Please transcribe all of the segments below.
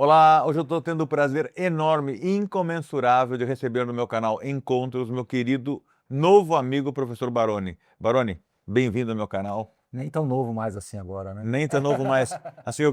Olá, hoje eu estou tendo o prazer enorme e incomensurável de receber no meu canal Encontros meu querido novo amigo, professor Baroni. Baroni, bem-vindo ao meu canal. Nem tão novo mais assim agora, né? Nem tão novo, mas assim,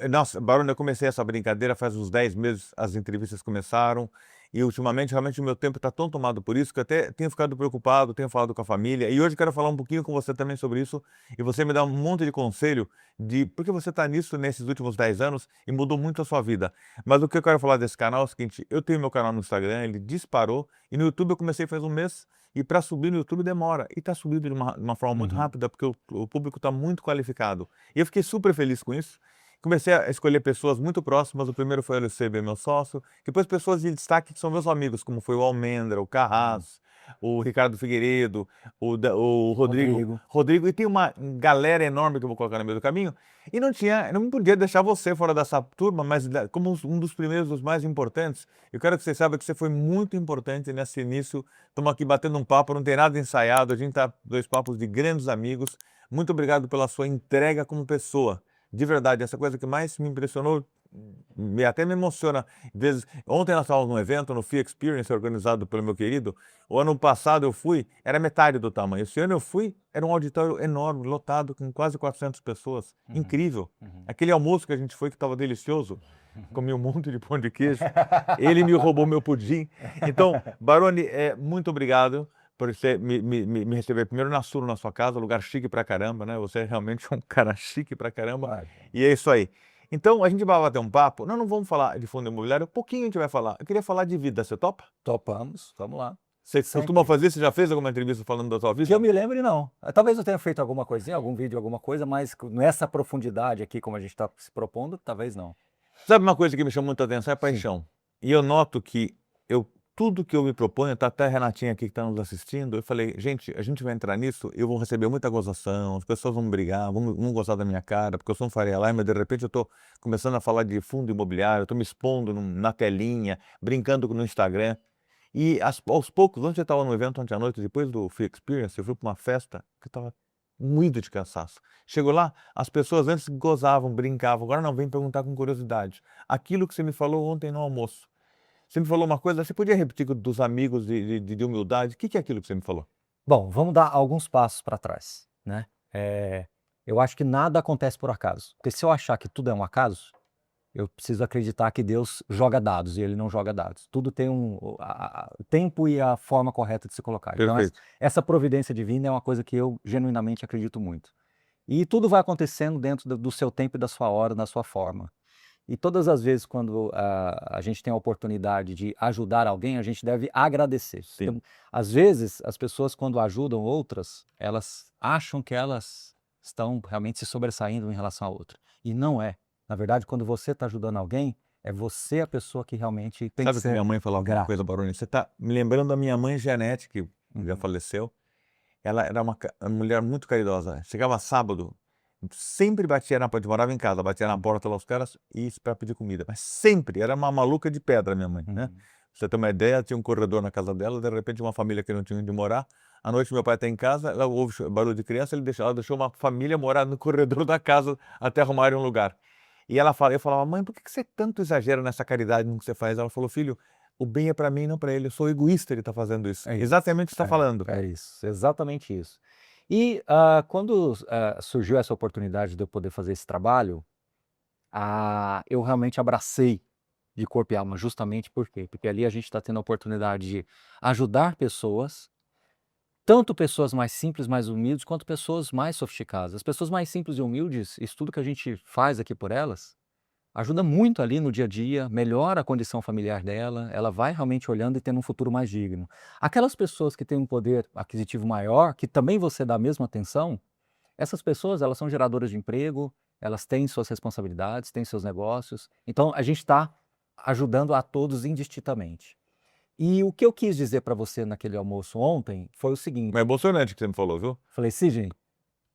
nossa, Baroni, eu comecei essa brincadeira faz uns 10 meses, as entrevistas começaram, e ultimamente, realmente, o meu tempo está tão tomado por isso que eu até tenho ficado preocupado, tenho falado com a família, e hoje eu quero falar um pouquinho com você também sobre isso, e você me dá um monte de conselho de porque você está nisso nesses últimos 10 anos e mudou muito a sua vida. Mas o que eu quero falar desse canal é o seguinte, eu tenho meu canal no Instagram, ele disparou, e no YouTube eu comecei faz um mês, e para subir no YouTube demora, e está subindo de uma forma muito Uhum. rápida, porque o público está muito qualificado. E eu fiquei super feliz com isso. Comecei a escolher pessoas muito próximas. O primeiro foi o LCB, meu sócio. Depois pessoas de destaque que são meus amigos, como foi o Almendra, o Uhum. Carrasco, o Ricardo Figueiredo, o Rodrigo. Rodrigo. Rodrigo, e tem uma galera enorme que eu vou colocar no meio do caminho. E não podia deixar você fora dessa turma, mas como um dos primeiros, dos mais importantes, eu quero que você saiba que você foi muito importante nesse início. Estamos aqui batendo um papo, não tem nada ensaiado, a gente tá dois papos de grandes amigos. Muito obrigado pela sua entrega como pessoa. De verdade, essa coisa que mais me impressionou, até me emociona. Ontem nós estávamos num evento, no Fee Experience, organizado pelo meu querido. O ano passado eu fui, era metade do tamanho. Esse ano eu fui, era um auditório enorme, lotado, com quase 400 pessoas. Uhum. Incrível. Uhum. Aquele almoço que a gente foi, que estava delicioso, comi um monte de pão de queijo. Ele me roubou meu pudim. Então, Baroni, muito obrigado por você me receber primeiro na sua casa, lugar chique pra caramba, né? Você é realmente um cara chique pra caramba. Vai. E é isso aí. Então, a gente vai bater um papo. Não vamos falar de fundo imobiliário, um pouquinho a gente vai falar. Eu queria falar de vida, você topa? Topamos, vamos lá. Você costuma Sempre. fazer? Você já fez alguma entrevista falando da sua Que eu vida? me lembre, não. Talvez eu tenha feito alguma coisinha, algum vídeo, alguma coisa, mas nessa profundidade aqui, como a gente está se propondo, talvez não. Sabe uma coisa que me chama muita atenção? É Sim. paixão. E eu noto que tudo que eu me proponho, tá até a Renatinha aqui que está nos assistindo, eu falei, gente, a gente vai entrar nisso, eu vou receber muita gozação, as pessoas vão brigar, vão gostar da minha cara, porque eu sou um Faria Lima, de repente eu estou começando a falar de fundo imobiliário, eu estou me expondo na telinha, brincando no Instagram. E aos poucos, ontem eu estava no evento ontem à noite, depois do Free Experience, eu fui para uma festa que eu estava muito de cansaço. Chegou lá, as pessoas antes gozavam, brincavam, agora não, vem perguntar com curiosidade. Aquilo que você me falou ontem no almoço. Você me falou uma coisa, você podia repetir dos amigos de humildade? O que é aquilo que você me falou? Bom, vamos dar alguns passos para trás, né? Eu acho que nada acontece por acaso. Porque se eu achar que tudo é um acaso, eu preciso acreditar que Deus joga dados e ele não joga dados. Tudo tem o tempo e a forma correta de se colocar. Então, Perfeito. essa providência divina é uma coisa que eu genuinamente acredito muito. E tudo vai acontecendo dentro do seu tempo e da sua hora, na sua forma. E todas as vezes quando a gente tem a oportunidade de ajudar alguém, a gente deve agradecer. Sim. Então, às vezes, as pessoas quando ajudam outras, elas acham que elas estão realmente se sobressaindo em relação a outra. E não é. Na verdade, quando você está ajudando alguém, é você a pessoa que realmente tem que Sabe que minha ser mãe falava uma coisa, grato. Baroni? Você está me lembrando da minha mãe Janete, que já Uhum. faleceu. Ela era uma mulher muito caridosa. Chegava sábado, sempre batia na porta, morava em casa, batia na Uhum. porta lá os caras e para pedir comida. Mas sempre, era uma maluca de pedra, minha mãe, né? Pra Uhum. você ter uma ideia, tinha um corredor na casa dela, de repente uma família que não tinha onde morar. À noite meu pai está em casa, ela ouve barulho de criança, ela deixou uma família morar no corredor da casa até arrumarem um lugar. E eu falava, mãe, por que você tanto exagera nessa caridade no que você faz? Ela falou, filho, o bem é para mim, não para ele. Eu sou egoísta, ele está fazendo isso. É isso. Exatamente o que você está falando. É isso, exatamente isso. E quando surgiu essa oportunidade de eu poder fazer esse trabalho, eu realmente abracei de corpo e alma, justamente por quê? Porque ali a gente está tendo a oportunidade de ajudar pessoas, tanto pessoas mais simples, mais humildes, quanto pessoas mais sofisticadas. As pessoas mais simples e humildes, isso tudo que a gente faz aqui por elas, ajuda muito ali no dia a dia, melhora a condição familiar dela, ela vai realmente olhando e tendo um futuro mais digno. Aquelas pessoas que têm um poder aquisitivo maior, que também você dá a mesma atenção, essas pessoas, elas são geradoras de emprego, elas têm suas responsabilidades, têm seus negócios. Então, a gente está ajudando a todos indistintamente. E o que eu quis dizer para você naquele almoço ontem foi o Mas é seguinte: emocionante o que você me falou, viu? falei, Sidney,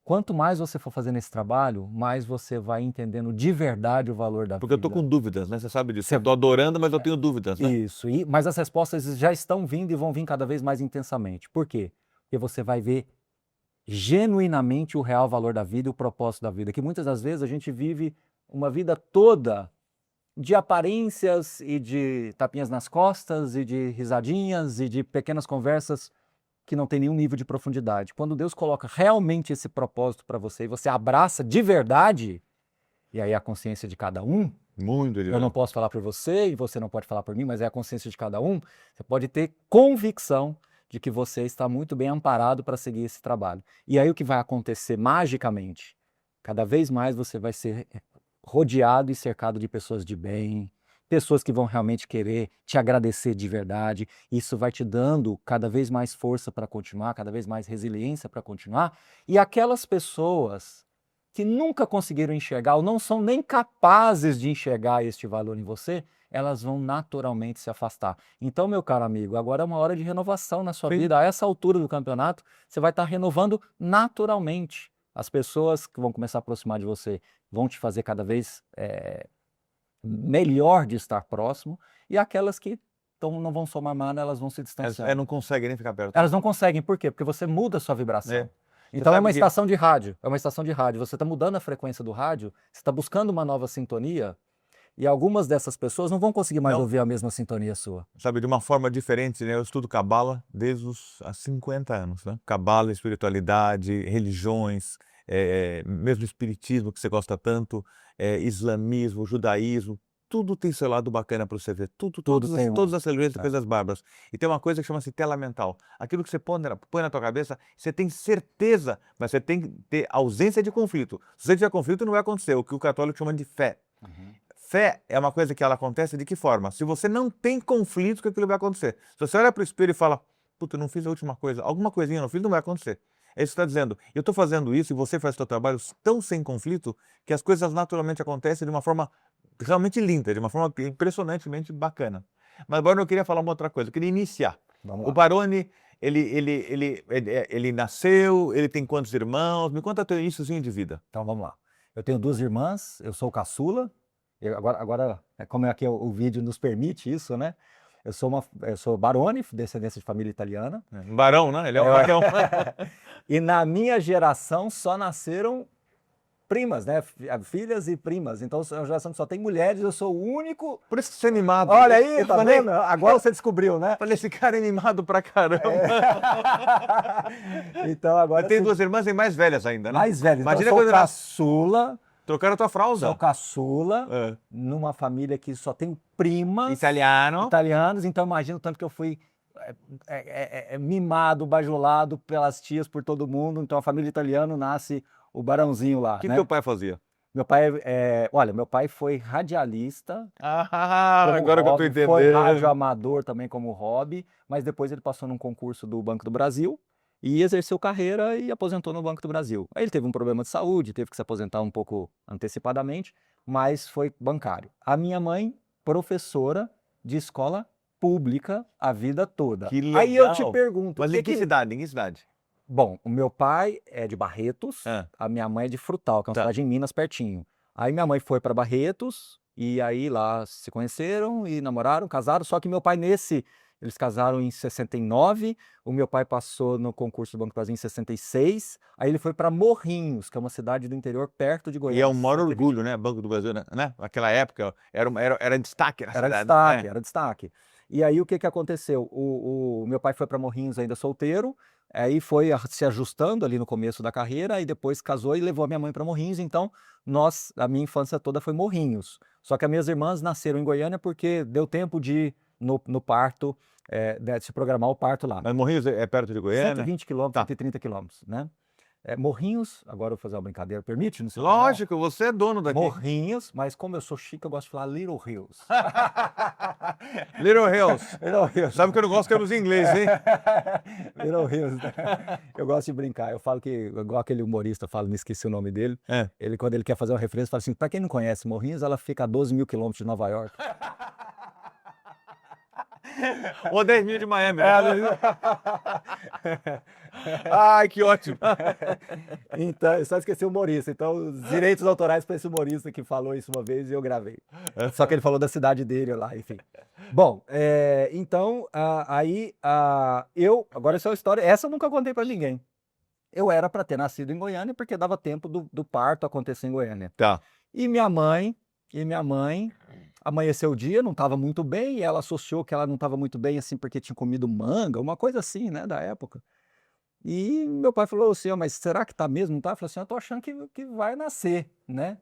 quanto mais você for fazendo esse trabalho, mais você vai entendendo de verdade o valor da Porque eu tô vida. com dúvidas, né? Você sabe disso. Eu Você- tô adorando, mas eu tenho dúvidas, né? Isso, mas as respostas já estão vindo e vão vir cada vez mais intensamente. Por quê? Porque você vai ver genuinamente o real valor da vida e o propósito da vida, que muitas das vezes a gente vive uma vida toda de aparências e de tapinhas nas costas e de risadinhas e de pequenas conversas que não tem nenhum nível de profundidade. Quando Deus coloca realmente esse propósito para você e você abraça de verdade, e aí a consciência de cada um, Muito eu não divertido. posso falar por você e você não pode falar por mim, mas é a consciência de cada um, você pode ter convicção de que você está muito bem amparado para seguir esse trabalho. E aí o que vai acontecer magicamente? Cada vez mais você vai ser rodeado e cercado de pessoas de bem, pessoas que vão realmente querer te agradecer de verdade. Isso vai te dando cada vez mais força para continuar, cada vez mais resiliência para continuar. E aquelas pessoas que nunca conseguiram enxergar ou não são nem capazes de enxergar este valor em você, elas vão naturalmente se afastar. Então, meu caro amigo, agora é uma hora de renovação na sua Sim. vida. A essa altura do campeonato, você vai estar renovando naturalmente. As pessoas que vão começar a aproximar de você vão te fazer cada vez melhor de estar próximo, e aquelas que não vão somar nada, elas vão se distanciar. Não consegue nem ficar perto. Elas não conseguem, por quê? Porque você muda a sua vibração. É. Então é sabe uma que- estação de rádio, você está mudando a frequência do rádio, você está buscando uma nova sintonia, e algumas dessas pessoas não vão conseguir mais Não. ouvir a mesma sintonia sua. Sabe, de uma forma diferente, né? Eu estudo Cabala desde há 50 anos, né? Cabala, espiritualidade, religiões, mesmo espiritismo que você gosta tanto, islamismo, judaísmo, tudo tem seu lado bacana para você ver. Tem um. Todas as religiões têm É. coisas bárbaras. E tem uma coisa que chama-se tela mental. Aquilo que você põe na tua cabeça, você tem certeza, mas você tem que ter ausência de conflito. Se você tiver conflito, não vai acontecer. O que o católico chama de fé. Fé é uma coisa que ela acontece de que forma? Se você não tem conflito, que aquilo vai acontecer. Se você olha para o espelho e fala, puta, eu não fiz a última coisa, alguma coisinha eu não fiz, não vai acontecer. É isso que está dizendo. Eu estou fazendo isso e você faz o seu trabalho tão sem conflito que as coisas naturalmente acontecem de uma forma realmente linda, de uma forma impressionantemente bacana. Mas agora eu queria falar uma outra coisa, eu queria iniciar. Vamos O lá. Baroni, ele nasceu, ele tem quantos irmãos? Me conta teu iníciozinho de vida. Então vamos lá. Eu tenho 2 irmãs, eu sou o caçula. Agora como aqui o vídeo nos permite isso, né? Eu sou Baroni, descendência de família italiana. Um barão, né? Ele é um barão. E na minha geração só nasceram primas, né? Filhas e primas. Então é uma geração que só tem mulheres, eu sou o único. Por isso que você é animado. Olha aí, Eu tá falei, vendo? Agora você descobriu, né? falei, esse cara é animado pra caramba. Então agora Eu tenho 2 irmãs e mais velhas ainda, né? mais velhos. Imagina Então, eu quando sou caçula, trocaram a tua fralda. sou caçula, É. numa família que só tem primas Italiano. italianos, então imagina o tanto que eu fui mimado, bajulado pelas tias, por todo mundo. Então a família italiana nasce o barãozinho lá, O que né? teu pai fazia? Meu pai olha, meu pai foi radialista, como Agora que eu tô hobby, foi entendendo. rádio amador também como hobby, mas depois ele passou num concurso do Banco do Brasil e exerceu carreira e aposentou no Banco do Brasil. Aí ele teve um problema de saúde, teve que se aposentar um pouco antecipadamente, mas foi bancário. A minha mãe, professora de escola pública a vida toda. Que Aí eu te legal. pergunto, Mas em que cidade? Em que cidade? Bom, o meu pai é de Barretos, Ah. a minha mãe é de Frutal, que é uma Tá. cidade em Minas, pertinho. Aí minha mãe foi para Barretos, e aí lá se conheceram e namoraram, casaram, só que meu pai eles casaram em 69, o meu pai passou no concurso do Banco do Brasil em 66, aí ele foi para Morrinhos, que é uma cidade do interior perto de E Goiânia. é um maior 120. orgulho, né? Banco do Brasil, né? Naquela época era destaque na Era cidade. destaque, É. era destaque. E aí o que que aconteceu? O meu pai foi para Morrinhos ainda solteiro, aí foi se ajustando ali no começo da carreira, e depois casou e levou a minha mãe para Morrinhos, então a minha infância toda foi Morrinhos. Só que as minhas irmãs nasceram em Goiânia porque deu tempo de ir no parto, de se programar o parto lá. Mas Morrinhos é perto de Goiânia? 120 quilômetros, Tá. 130 quilômetros, né? Morrinhos, agora eu vou fazer uma brincadeira, permite? No seu Lógico, você é dono daqui. canal? Morrinhos, mas como eu sou chique, eu gosto de falar Little Hills. Little Hills. Little Hills. Sabe que eu não gosto que é nos inglês, hein? Little Hills. Eu gosto de brincar. Eu falo que, igual aquele humorista fala, me esqueci o nome dele. É. Ele, quando ele quer fazer uma referência, fala assim: pra quem não conhece Morrinhos, ela fica a 12 mil quilômetros de Nova York. Ou 10 mil de Miami. Né? Ai, que ótimo. Então, eu só esqueci o humorista. Então, os direitos autorais para esse humorista que falou isso uma vez e eu gravei. Só que ele falou da cidade dele lá, enfim. Bom, então, agora essa é uma história, essa eu nunca contei para ninguém. Eu era para ter nascido em Goiânia porque dava tempo do parto acontecer em Goiânia. Tá. E minha mãe, amanheceu o dia, não estava muito bem, e ela associou que ela não estava muito bem, assim, porque tinha comido manga, uma coisa assim, né, da época. E meu pai falou assim: "Ó, mas será que tá mesmo, não tá?" Eu falei assim: "Eu tô achando que vai nascer, né".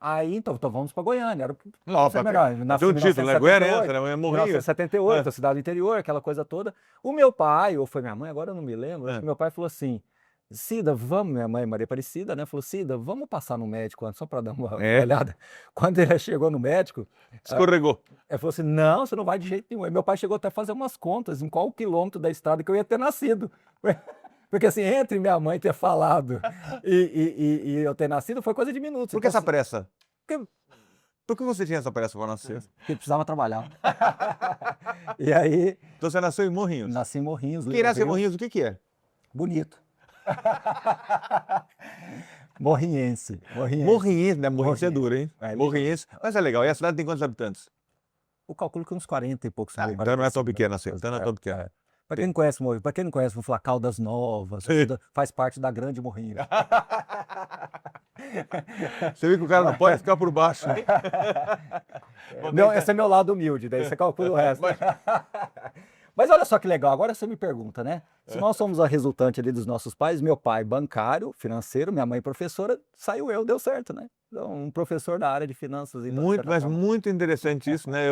Aí, então vamos para Goiânia, era o que Não, ser melhor, nasci tem em um título, né? Goianense, 1978, né? Morrinhos. 1978, a cidade do interior, aquela coisa toda. O meu pai, ou foi minha mãe, agora eu não me lembro, acho que meu pai falou assim: "Cida, vamos", minha mãe Maria Aparecida, né, falou: "Cida, vamos passar no médico antes, só para dar uma É, olhada". Quando ele chegou no médico, escorregou. ele falou assim: "Não, você não vai de jeito nenhum". Aí meu pai chegou até a fazer umas contas em qual quilômetro da estrada que eu ia ter nascido. Porque assim, entre minha mãe ter falado e eu ter nascido foi coisa de minutos. Por que Então, essa assim, pressa? porque Por que você tinha essa pressa para nascer? porque precisava trabalhar. E aí, Então você nasceu em Morrinhos. nasci em Morrinhos, Quem nasce em Rio. Morrinhos, o que que é? Bonito. Morrinhense, morrinhense. Morrinhense, né? Morrinhense é Morrinhense. duro, hein? É, Morrinhense. Mas é legal. E a cidade tem quantos habitantes? eu calculo que uns 40 e poucos mil, Então não é tão 45, pequena assim. né? Então não é tão pequena. Para quem não conhece Morrinhos, para quem não conhece, vou falar Caldas Novas, Sim. faz parte da Grande Morrinhos. Você viu que o cara não pode ficar por baixo. Esse é meu lado humilde, daí você calcula o resto. Mas olha só que legal, agora você me pergunta, né? Se nós somos a resultante ali dos nossos pais, meu pai bancário, financeiro, minha mãe professora, saiu eu, deu certo, né? Então, um professor da área de finanças. Então, de Muito, certa mas forma. muito interessante isso, né?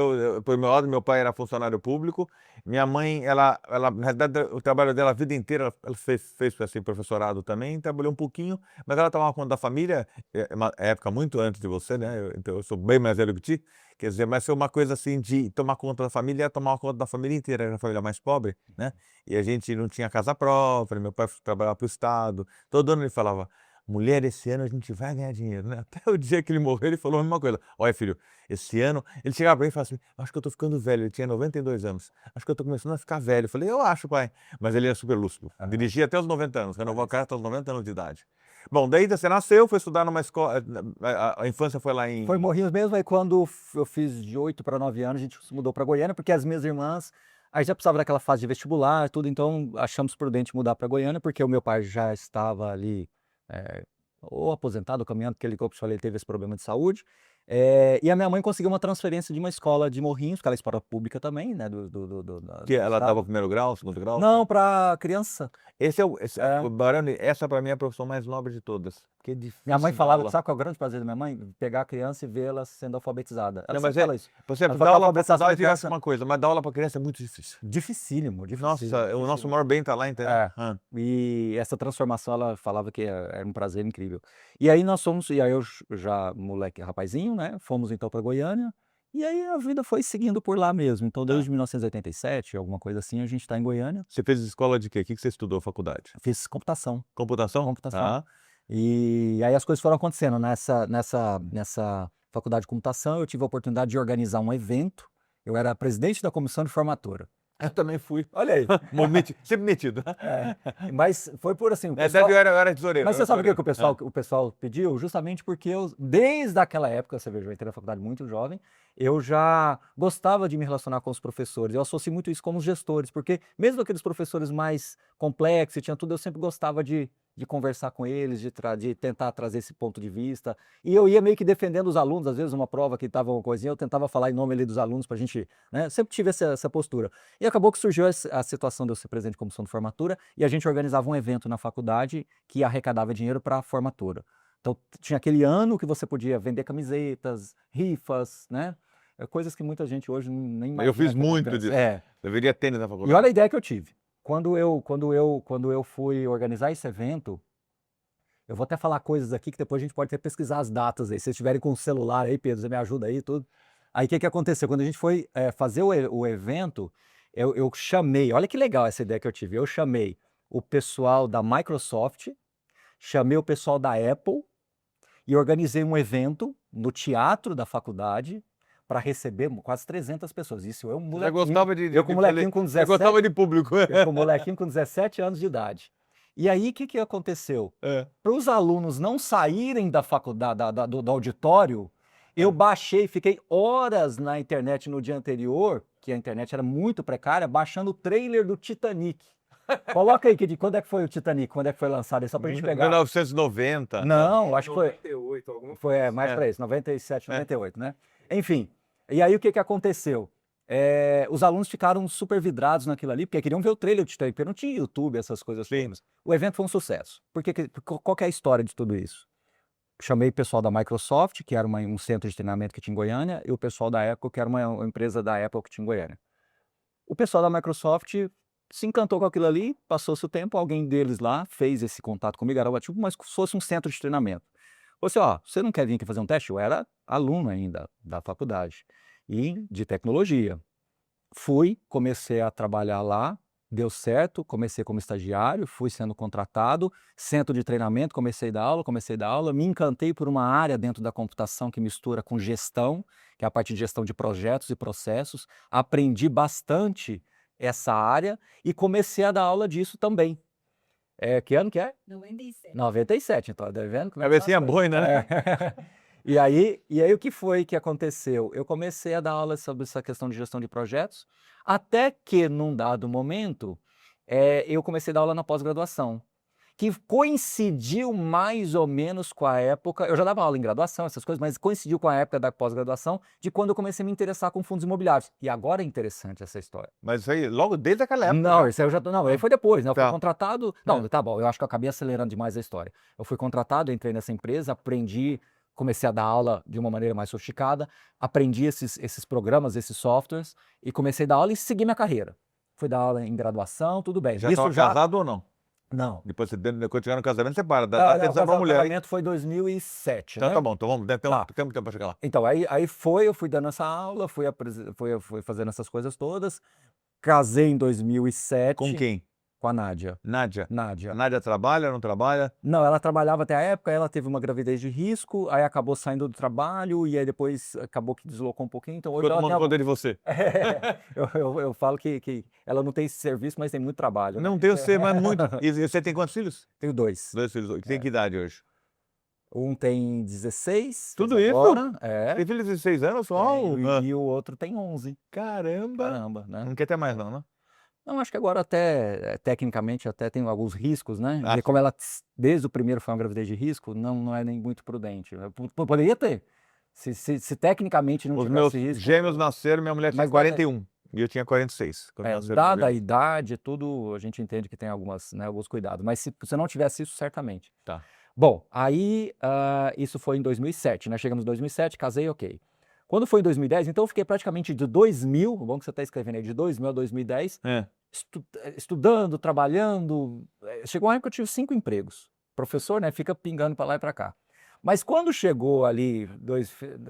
Por meu lado, meu pai era funcionário público, minha mãe, na realidade, o trabalho dela a vida inteira, ela fez assim, professorado também, trabalhou um pouquinho, mas ela tomava conta da família, uma época muito antes de você, né? Então eu sou bem mais velho que ti, quer dizer, mas foi uma coisa assim de tomar conta da família, era tomar conta da família inteira, era a família mais pobre, né? E a gente não tinha casa própria, meu pai trabalhava para o Estado, todo ano ele falava: "Mulher, esse ano a gente vai ganhar dinheiro", né? Até o dia que ele morreu, ele falou a mesma coisa: "Olha, filho, esse ano..." Ele chegava pra mim e falava assim: "Acho que eu tô ficando velho." Ele tinha 92 anos. "Acho que eu tô começando a ficar velho." Eu falei: "Eu acho, pai." Mas ele era super lúcido. Dirigia até os 90 anos, renovou a carta aos 90 anos de idade. Bom, daí você nasceu, foi estudar numa escola. A infância foi lá Foi em. Morrinhos mesmo, aí quando eu fiz de 8 para 9 anos, a gente se mudou para Goiânia, porque as minhas irmãs, aí já precisava daquela fase de vestibular, tudo, então achamos prudente mudar para Goiânia, porque o meu pai já estava ali, ou aposentado, ou caminhando, porque ele, como eu te falei, ele teve esse problema de saúde. E a minha mãe conseguiu uma transferência de uma escola de Morrinhos, porque ela é escola pública também, né, Que do ela dava o estado. primeiro grau, segundo grau? Não, para criança. É. O Barani, essa pra mim é a profissão mais nobre de todas. Porque é Minha mãe difícil dar falava, aula. sabe qual é o grande prazer da minha mãe? Pegar a criança e vê-la sendo alfabetizada. Ela Não, mas sempre fala isso. por exemplo, Ela fala dar que a aula pra alfabetização da faculdade é criança uma coisa, mas dar aula pra criança é muito difícil. dificílimo, Nossa, o nosso dificílimo. maior bem tá lá, entendeu? É. E essa transformação, ela falava que era um prazer incrível. E aí nós fomos, e aí eu já moleque, rapazinho, né? Fomos então para Goiânia. E aí a vida foi seguindo por lá mesmo. Então, Tá. desde 1987, alguma coisa assim, a gente está em Goiânia. Você fez escola de quê? O que que você estudou faculdade? Fiz computação. Computação? Computação. Tá. E aí as coisas foram acontecendo. Nessa faculdade de computação, eu tive a oportunidade de organizar um evento. Eu era presidente da comissão de formatura. Eu também fui. Olha aí. Sempre metido. Mas foi por assim, o Na verdade, pessoal... eu era tesoureiro. Mas eu você era sabe o que tesoureiro. o pessoal pediu? Justamente porque eu, desde aquela época, você veja, eu entrei na faculdade muito jovem, eu já gostava de me relacionar com os professores. Eu associo muito isso com os gestores, porque mesmo aqueles professores mais complexos e tinha tudo, eu sempre gostava de conversar com eles, de tentar trazer esse ponto de vista. E eu ia meio que defendendo os alunos, às vezes uma prova que estava uma coisinha, eu tentava falar em nome ali dos alunos para a gente, né? Sempre tive essa postura. E acabou que surgiu a situação de eu ser presidente de comissão de formatura e a gente organizava um evento na faculdade que arrecadava dinheiro para a formatura. Então tinha aquele ano que você podia vender camisetas, rifas, né? Coisas que muita gente hoje nem imagina. Eu fiz que muito acontece. disso. Deveria ter na E faculdade. olha a ideia que eu tive. Quando eu fui organizar esse evento, eu vou até falar coisas aqui que depois a gente pode até pesquisar as datas aí. Se vocês estiverem com o celular aí, Pedro, você me ajuda aí tudo. Aí o que aconteceu? Quando a gente foi fazer o evento, eu chamei, olha que legal essa ideia que eu tive. Eu chamei o pessoal da Microsoft, chamei o pessoal da Apple e organizei um evento no teatro da faculdade para receber quase 300 pessoas. Isso eu, Você já gostava eu com molequinho com 17, Você gostava de público. eu com molequinho com 17 anos de idade. E aí, o que aconteceu? Para os alunos não saírem da faculdade, do auditório, eu baixei, fiquei horas na internet no dia anterior, que a internet era muito precária, baixando o trailer do Titanic. Coloca aí, quando é que foi o Titanic? Quando é que foi lançado? É só pra gente pegar. 1990. Não, acho que foi... 98, alguma Foi mais É. para isso, 97, 98, né? Enfim, E aí o que aconteceu? Os alunos ficaram super vidrados naquilo ali, porque queriam ver o trailer de Titanic, porque não tinha YouTube, essas coisas todas. O evento foi um sucesso. Qual que é a história de tudo isso? Chamei o pessoal da Microsoft, que era um centro de treinamento que tinha em Goiânia, e o pessoal da Apple, que era uma empresa da Apple que tinha em Goiânia. O pessoal da Microsoft se encantou com aquilo ali, passou-se o tempo, alguém deles lá fez esse contato comigo, era tipo, mas se fosse um centro de treinamento. Você, você não quer vir aqui fazer um teste? Eu era aluno ainda da faculdade, e de tecnologia. Fui, comecei a trabalhar lá, deu certo, comecei como estagiário, fui sendo contratado, centro de treinamento, comecei a dar aula, me encantei por uma área dentro da computação que mistura com gestão, que é a parte de gestão de projetos e processos, aprendi bastante essa área e comecei a dar aula disso também. Que ano que é? 97. 97, então, tá vendo? Como é que Cabecinha são as coisas? boina, né? E aí o que foi que aconteceu? Eu comecei a dar aula sobre essa questão de gestão de projetos, até que num dado momento, eu comecei a dar aula na pós-graduação, que coincidiu mais ou menos com a época, eu já dava aula em graduação, essas coisas, mas coincidiu com a época da pós-graduação, de quando eu comecei a me interessar com fundos imobiliários. E agora é interessante essa história. Mas isso aí, logo desde aquela época. Não, já. isso aí eu já não, aí foi depois, né? Eu fui Tá. contratado. Não, tá bom, eu acho que eu acabei acelerando demais a história. Eu fui contratado, entrei nessa empresa, aprendi, comecei a dar aula de uma maneira mais sofisticada, aprendi esses programas, esses softwares, e comecei a dar aula e segui minha carreira. Fui dar aula em graduação, tudo bem. Já estava casado ou não? Não. Depois quando chegar no casamento, você para. Dá atenção pra O mulher. casamento foi em 2007, Então né? tá bom, então vamos. Tá. Temos tempo pra chegar lá. Então, eu fui dando essa aula, fui fazendo essas coisas todas. Casei em 2007. Com quem? Com a Nádia. Nádia. Nádia. A Nádia trabalha, não trabalha? Não, ela trabalhava até a época, ela teve uma gravidez de risco, aí acabou saindo do trabalho e aí depois acabou que deslocou um pouquinho, então hoje Ficou ela tomando tem conta de você. eu falo que ela não tem esse serviço, mas tem muito trabalho, né? Não tem você, mas muito. E você tem quantos filhos? Tenho 2. 2 filhos. Tem que idade hoje? Um tem 16, Tudo fez isso? agora, Tem filho de 16 anos só? e o outro tem 11. Caramba. Né? Não quer ter mais não, né? Não, acho que agora até, tecnicamente, até tem alguns riscos, né? Ah, E como ela, desde o primeiro foi uma gravidez de risco, não é nem muito prudente. Poderia ter. Se tecnicamente não Os tivesse meus risco. gêmeos nasceram, minha mulher tinha Mas 41 e eu tinha 46. quando nasceram Dada a os gêmeos. idade, tudo, a gente entende que tem alguns cuidados. Mas se você não tivesse isso, certamente. Tá. Bom, aí isso foi em 2007, né? Chegamos em 2007, casei, ok. Quando foi em 2010, então eu fiquei praticamente de 2000, bom que você está escrevendo aí, de 2000 a 2010, estudando, trabalhando. Chegou uma época que eu tive 5 empregos. Professor, né? Fica pingando para lá e para cá. Mas quando chegou ali,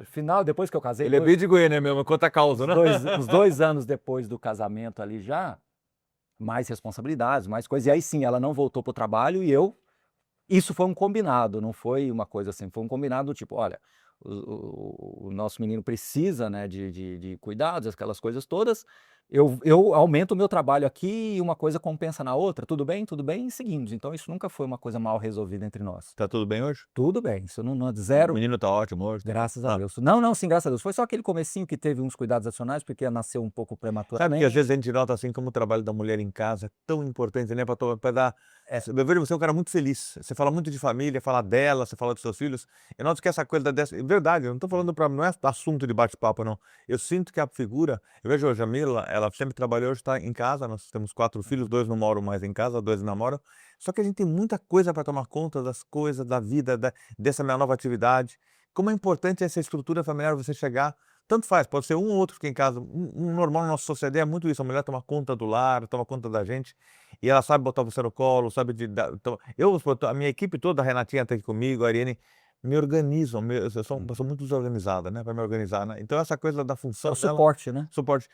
final, depois que eu casei... Ele é bem de Goiânia mesmo, conta causa, né? Uns 2 anos depois do casamento ali já, mais responsabilidades, mais coisas. E aí sim, ela não voltou para o trabalho e eu... Isso foi um combinado, não foi uma coisa assim, foi um combinado tipo, olha, o nosso menino precisa, né, de cuidados, aquelas coisas todas, eu aumento o meu trabalho aqui e uma coisa compensa na outra, tudo bem, e seguimos. Então isso nunca foi uma coisa mal resolvida entre nós. Tá tudo bem hoje? Tudo bem, isso não é O zero, menino tá ótimo hoje? graças a Deus. Não, sim, graças a Deus. Foi só aquele comecinho que teve uns cuidados adicionais, porque nasceu um pouco Sabe que às prematuramente. vezes a gente nota assim como o trabalho da mulher em casa é tão importante, né? Pra dar. Eu vejo você é um cara muito feliz. Você fala muito de família, fala dela, você fala dos seus filhos. Eu noto que essa coisa dessa. É verdade, eu não tô falando não é assunto de bate-papo, não. Eu sinto que a figura. Eu vejo a Jamila, ela sempre trabalhou, hoje está em casa. Nós temos 4 filhos, 2 não moram mais em casa, 2 namoram. Só que a gente tem muita coisa para tomar conta das coisas, da vida, dessa minha nova atividade. Como é importante essa estrutura familiar, você chegar. Tanto faz, pode ser um ou outro que em casa. Um normal na nossa sociedade é muito isso. A mulher toma conta do lar, toma conta da gente. E ela sabe botar você no colo, sabe a minha equipe toda, a Renatinha está aqui comigo, a Ariane, me organizam. Eu sou uma pessoa muito desorganizada, né? Para me organizar, né? Então essa coisa da função É o suporte, né? Suporte.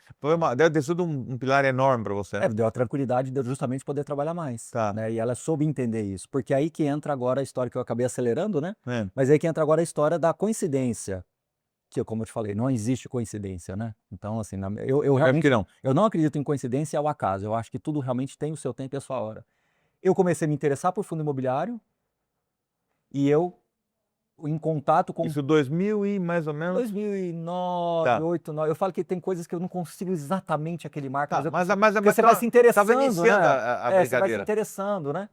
Deve ter sido um pilar enorme para você, né? Deu a tranquilidade de eu justamente poder trabalhar mais. Tá. Né? E ela soube entender isso. Porque aí que entra agora a história que eu acabei acelerando, né? É. Mas aí que entra agora a história da coincidência. Que, como eu te falei, não existe coincidência, né? Então, assim, eu realmente não. eu não acredito em coincidência ao acaso. Eu acho que tudo realmente tem o seu tempo e a sua hora. Eu comecei a me interessar por fundo imobiliário e eu, em contato com... Isso 2000 e mais ou menos. 2009, Tá. 2008, 2009. Eu falo que tem coisas que eu não consigo exatamente aquele marco. Tá, mas mas você vai se interessando, tava iniciando né? a Você vai se brincadeira. interessando, né?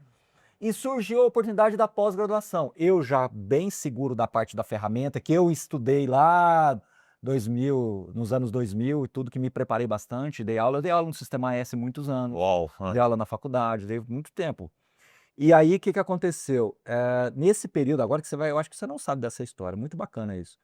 E surgiu a oportunidade da pós-graduação. Eu já bem seguro da parte da ferramenta, que eu estudei lá nos anos 2000 e tudo, que me preparei bastante, eu dei aula no Sistema S muitos anos, Uau! dei aula na faculdade, dei muito tempo. E aí, o que que aconteceu? Nesse período agora que você vai, eu acho que você não sabe dessa história, muito bacana isso.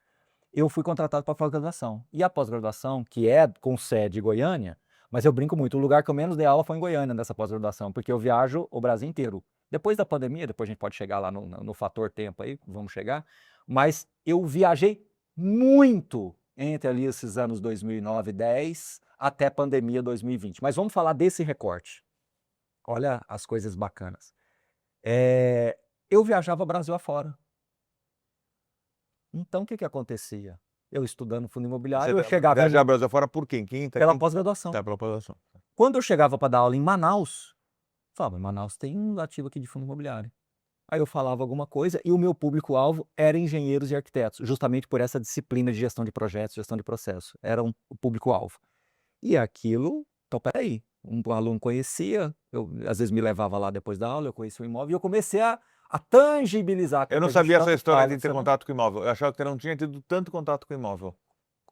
Eu fui contratado para pós-graduação. E a pós-graduação, que é com sede em Goiânia, mas eu brinco muito, o lugar que eu menos dei aula foi em Goiânia, nessa pós-graduação, porque eu viajo o Brasil inteiro. Depois da pandemia, depois a gente pode chegar lá no fator tempo aí, vamos chegar, mas eu viajei muito entre ali esses anos 2009, 10, até pandemia 2020. Mas vamos falar desse recorte. Olha as coisas bacanas. Eu viajava Brasil afora. Então o que que acontecia? Eu estudando fundo imobiliário, eu chegava viajar Brasil fora por quem? pela pós-graduação. Tá, pela pós-graduação. Quando eu chegava para dar aula em Manaus, falava, em Manaus tem um ativo aqui de fundo imobiliário. Aí eu falava alguma coisa e o meu público-alvo era engenheiros e arquitetos, justamente por essa disciplina de gestão de projetos, gestão de processo. Era o público-alvo. E aquilo, então peraí, um aluno conhecia, eu às vezes me levava lá depois da aula, eu conhecia o imóvel e eu comecei a tangibilizar. Eu não aquilo que a gente sabia essa tanto história fala, de ter você não- contato com o imóvel. Eu achava que você não tinha tido tanto contato com o imóvel.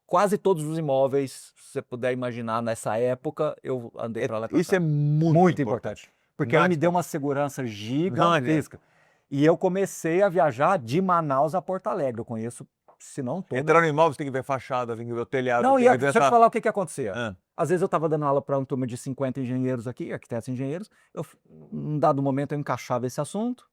Quase todos os imóveis, se você puder imaginar, nessa época, eu andei para lá e pra Isso cá. é muito Muito importante. importante. Porque ela me Muito deu uma segurança Não, gigantesca. E eu comecei a viajar de Manaus a Porto Alegre. Eu conheço, se não todas. Entrar no imóvel, você tem que ver fachada, tem que ver o telhado. Não, tem e que ver deixa eu te falar o que que acontecia. Ah. Às vezes eu estava dando aula para uma turma de 50 engenheiros aqui, arquitetos e engenheiros. Num dado momento, eu encaixava esse assunto.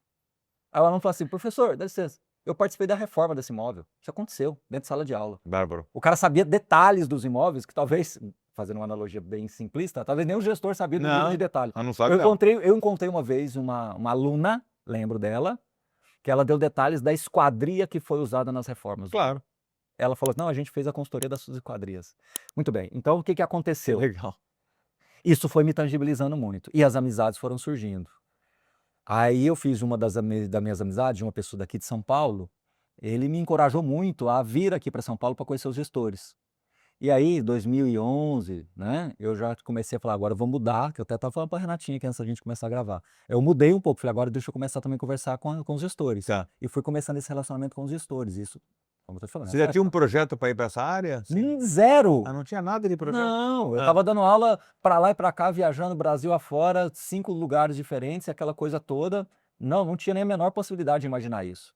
Aí o aluno falou assim, professor, dá licença, eu participei da reforma desse imóvel. Isso aconteceu dentro de sala de aula. Bárbaro. O cara sabia detalhes dos imóveis, que talvez, fazendo uma analogia bem simplista, talvez nem o gestor sabia do nível de detalhe. Não sabe Eu encontrei uma vez uma aluna, lembro dela, que ela deu detalhes da esquadria que foi usada nas reformas. Claro. Ela falou, não, a gente fez a consultoria das suas esquadrias. Muito bem, então o que que aconteceu? Legal. Isso foi me tangibilizando muito, e as amizades foram surgindo. Aí eu fiz uma das minhas amizades, uma pessoa daqui de São Paulo, ele me encorajou muito a vir aqui para São Paulo para conhecer os gestores. E aí, 2011, né, eu já comecei a falar, agora eu vou mudar, que eu até estava falando para a Renatinha aqui antes da gente começar a gravar. Eu mudei um pouco, falei, agora deixa eu começar também a conversar com os gestores. Tá. E fui começando esse relacionamento com os gestores, isso, como eu tô te falando. Você já tinha um projeto para ir para essa área? Zero! Ah, não tinha nada de projeto? Não, eu Ah. estava dando aula para lá e para cá, viajando Brasil afora, 5 lugares diferentes, aquela coisa toda. Não tinha nem a menor possibilidade de imaginar isso.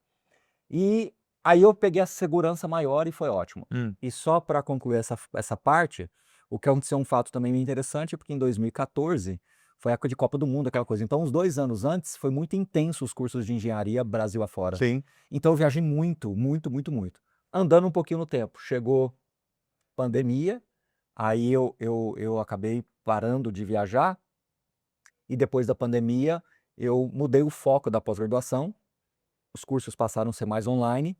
E aí eu peguei a segurança maior e foi ótimo. E só para concluir essa parte, o que aconteceu um fato também interessante, porque em 2014 foi a época de Copa do Mundo, aquela coisa. Então, uns 2 anos antes, foi muito intenso os cursos de engenharia Brasil afora. Sim. Então eu viajei muito, muito, muito, muito. Andando um pouquinho no tempo. Chegou pandemia, aí eu acabei parando de viajar, e depois da pandemia eu mudei o foco da pós-graduação, os cursos passaram a ser mais online,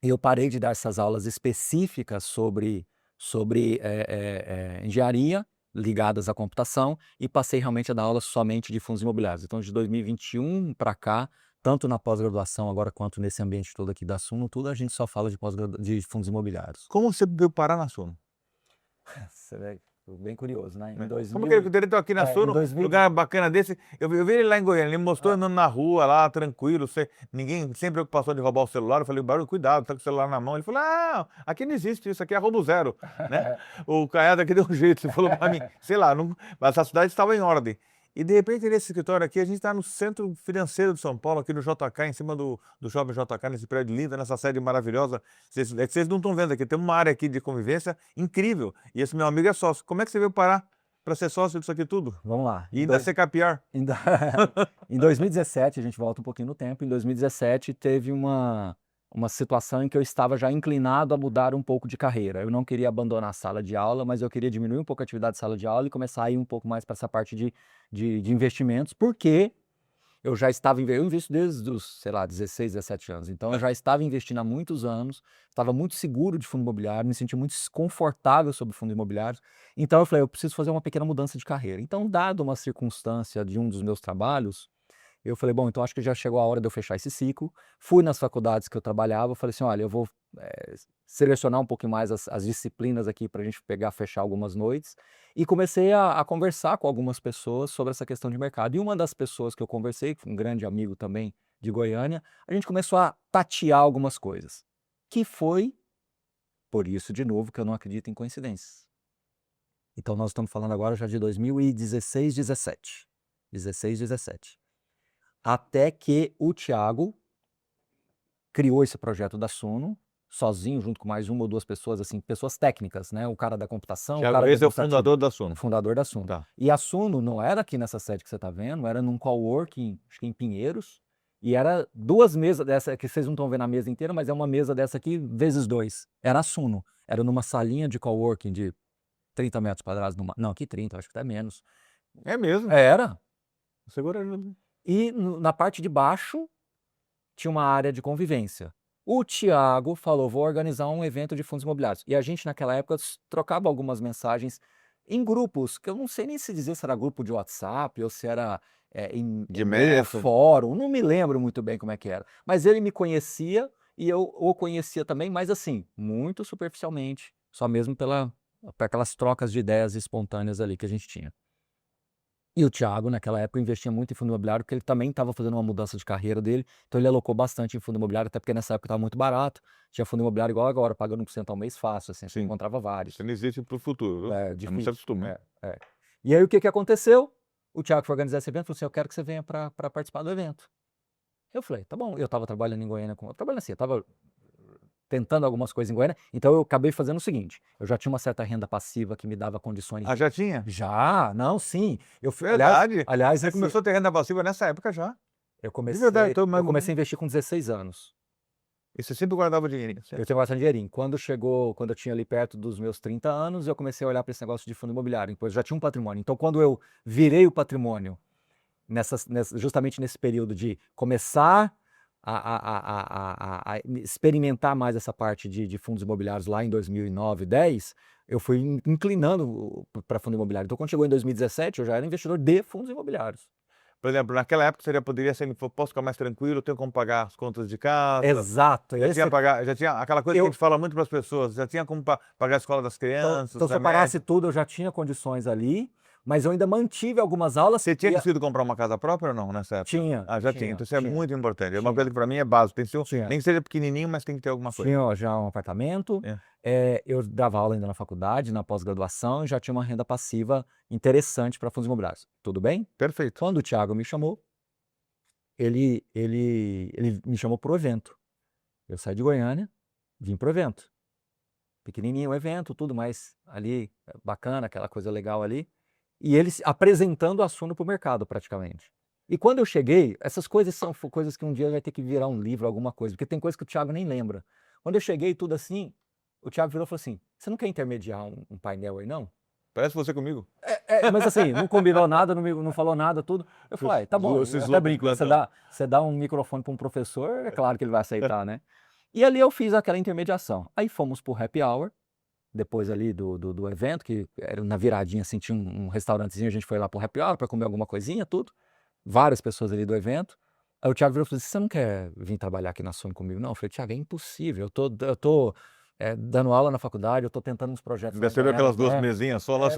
e eu parei de dar essas aulas específicas sobre engenharia ligadas à computação, e passei realmente a dar aulas somente de fundos imobiliários. Então de 2021 para cá, tanto na pós-graduação agora quanto nesse ambiente todo aqui da Suno, tudo a gente só fala de fundos imobiliários. Como você veio parar na Suno? Você vê, bem curioso, né? Em Como 2000, que ele estou aqui na em Suno, 2000 lugar bacana desse, eu vi ele lá em Goiânia, ele me mostrou andando na rua lá, tranquilo, ninguém, sem preocupação de roubar o celular. Eu falei, Barulho, cuidado, tá com o celular na mão. Ele falou, ah, aqui não existe isso, aqui é roubo zero, né? O Caiado aqui deu um jeito, ele falou para mim, sei lá, mas a cidade estava em ordem. E de repente, nesse escritório aqui, a gente está no centro financeiro de São Paulo, aqui no JK, em cima do shopping JK, nesse prédio lindo, nessa sede maravilhosa. Vocês não estão vendo aqui, tem uma área aqui de convivência incrível. E esse meu amigo é sócio. Como é que você veio parar para ser sócio disso aqui tudo? Vamos lá. E ainda ser capiar? Em 2017, a gente volta um pouquinho no tempo, em 2017 teve uma situação em que eu estava já inclinado a mudar um pouco de carreira. Eu não queria abandonar a sala de aula, mas eu queria diminuir um pouco a atividade de sala de aula e começar a ir um pouco mais para essa parte de investimentos, porque eu já estava eu invisto desde os, sei lá, 16, 17 anos. Então eu já estava investindo há muitos anos, estava muito seguro de fundo imobiliário, me sentia muito confortável sobre fundo imobiliário. Então eu falei, eu preciso fazer uma pequena mudança de carreira. Então, dado uma circunstância de um dos meus trabalhos, eu falei, bom, então acho que já chegou a hora de eu fechar esse ciclo. Fui nas faculdades que eu trabalhava, falei assim, olha, eu vou selecionar um pouquinho mais as disciplinas aqui para a gente fechar algumas noites. E comecei a conversar com algumas pessoas sobre essa questão de mercado. E uma das pessoas que eu conversei, um grande amigo também de Goiânia, a gente começou a tatear algumas coisas. Que foi Por isso, de novo, que eu não acredito em coincidências. Então nós estamos falando agora já de 2016, 17. 16, 17. Até que o Thiago criou esse projeto da Suno, sozinho, junto com mais uma ou duas pessoas, assim, pessoas técnicas, né? O cara da computação, o Thiago cara Reis é o administrativo, fundador da Suno. fundador da Suno. Tá. E a Suno não era aqui nessa sede que você está vendo, era num coworking, acho que em Pinheiros, e era 2 mesas dessa, que vocês não estão vendo a mesa inteira, mas é uma mesa dessa aqui vezes 2. Era a Suno. Era numa salinha de coworking de 30 metros quadrados, não, aqui 30, acho que até menos. É mesmo? Era. Segura. E na parte de baixo tinha uma área de convivência. O Thiago falou, vou organizar um evento de fundos imobiliários. E a gente, naquela época, trocava algumas mensagens em grupos, que eu não sei nem se dizer se era grupo de WhatsApp ou se era De mesa. fórum, não me lembro muito bem como é que era. Mas ele me conhecia e eu o conhecia também, mas assim, muito superficialmente, só mesmo por aquelas trocas de ideias espontâneas ali que a gente tinha. E o Thiago, naquela época, investia muito em fundo imobiliário, porque ele também estava fazendo uma mudança de carreira dele, então ele alocou bastante em fundo imobiliário, até porque nessa época estava muito barato, tinha fundo imobiliário igual agora, pagando 1% ao mês fácil, assim, você Sim. encontrava vários. Isso não existe para o futuro, viu? É, Não se difícil. acostume. E aí o que aconteceu? O Thiago foi organizar esse evento, falou assim, eu quero que você venha para participar do evento. Eu falei, tá bom, eu estava trabalhando em Goiânia, trabalhando assim, eu estava tentando algumas coisas em Goiânia, então eu acabei fazendo o seguinte, eu já tinha uma certa renda passiva que me dava condições. Ah, já tinha? Já, não, sim. Verdade. Aliás, Você começou a ter renda passiva nessa época já. eu comecei, verdade, então, eu comecei a investir com 16 anos. E você sempre guardava dinheirinho. Eu tinha bastante dinheirinho. Quando eu tinha ali perto dos meus 30 anos, eu comecei a olhar para esse negócio de fundo imobiliário, depois eu já tinha um patrimônio. Então, quando eu virei o patrimônio, justamente nesse período de começar a experimentar mais essa parte de fundos imobiliários lá em 2009, 10, eu fui inclinando para fundo imobiliário. Então, quando chegou em 2017, eu já era investidor de fundos imobiliários. Por exemplo, naquela época você já poderia ser, posso ficar mais tranquilo, tenho como pagar as contas de casa. Exato. Já tinha aquela coisa que a gente fala muito para as pessoas, já tinha como pagar a escola das crianças. Então se eu pagasse tudo, eu já tinha condições ali, mas eu ainda mantive algumas aulas. Você tinha conseguido comprar uma casa própria ou não nessa época? Tinha. Ah, já tinha. Então isso é muito importante. É uma coisa que para mim é básico. Tem que ser, nem que seja pequenininho, mas tem que ter alguma coisa. Tinha já um apartamento. Eu dava aula ainda na faculdade, na pós-graduação, e já tinha uma renda passiva interessante para fundos imobiliários. Tudo bem? Perfeito. Quando o Thiago me chamou, ele me chamou para o evento. Eu saí de Goiânia, vim para o evento. Pequenininho o evento, tudo mais ali, bacana, aquela coisa legal ali. E eles apresentando a Suno para o mercado, praticamente. E quando eu cheguei, essas coisas são coisas que um dia vai ter que virar um livro, alguma coisa, porque tem coisa que o Thiago nem lembra. Quando eu cheguei, tudo assim, o Thiago virou e falou assim, você não quer intermediar um painel aí, não? Parece você comigo. Mas assim, não combinou nada, não falou nada, tudo. Eu falei, tá bom, eu até brinco, você dá um microfone para um professor, é claro que ele vai aceitar, né? E ali eu fiz aquela intermediação. Aí fomos pro happy hour, depois ali do evento, que era na viradinha, assim, tinha um restaurantezinho, a gente foi lá pro happy hour para comer alguma coisinha, tudo. Várias pessoas ali do evento. Aí o Thiago virou e falou assim, você não quer vir trabalhar aqui na Suno comigo? Não, eu falei, Thiago, é impossível, eu tô dando aula na faculdade, eu tô tentando uns projetos. Ainda serviu aquelas duas mesinhas só lá.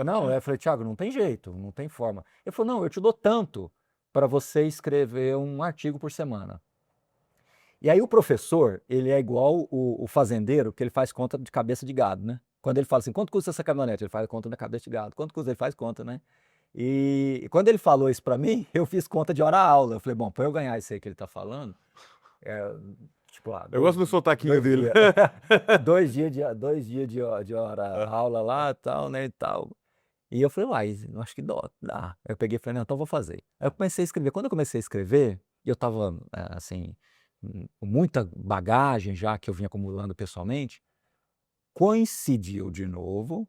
Não, eu falei, Thiago, não tem jeito, não tem forma. Ele falou, não, eu te dou tanto para você escrever um artigo por semana. E aí o professor, ele é igual o fazendeiro, que ele faz conta de cabeça de gado, né? Quando ele fala assim, quanto custa essa caminhonete? Ele faz conta da cabeça de gado. Quanto custa? Ele faz conta, né? E quando ele falou isso para mim, eu fiz conta de hora-aula. Eu falei, bom, para eu ganhar isso aí que ele tá falando, tipo lá... Eu gosto do sotaquinho dele. 2 dias de hora-aula lá e tal, né, e tal. E eu falei, uai, acho que dá. Eu peguei e falei, não, então eu vou fazer. Aí eu comecei a escrever. Quando eu comecei a escrever, eu tava, assim, com muita bagagem já que eu vinha acumulando pessoalmente, coincidiu de novo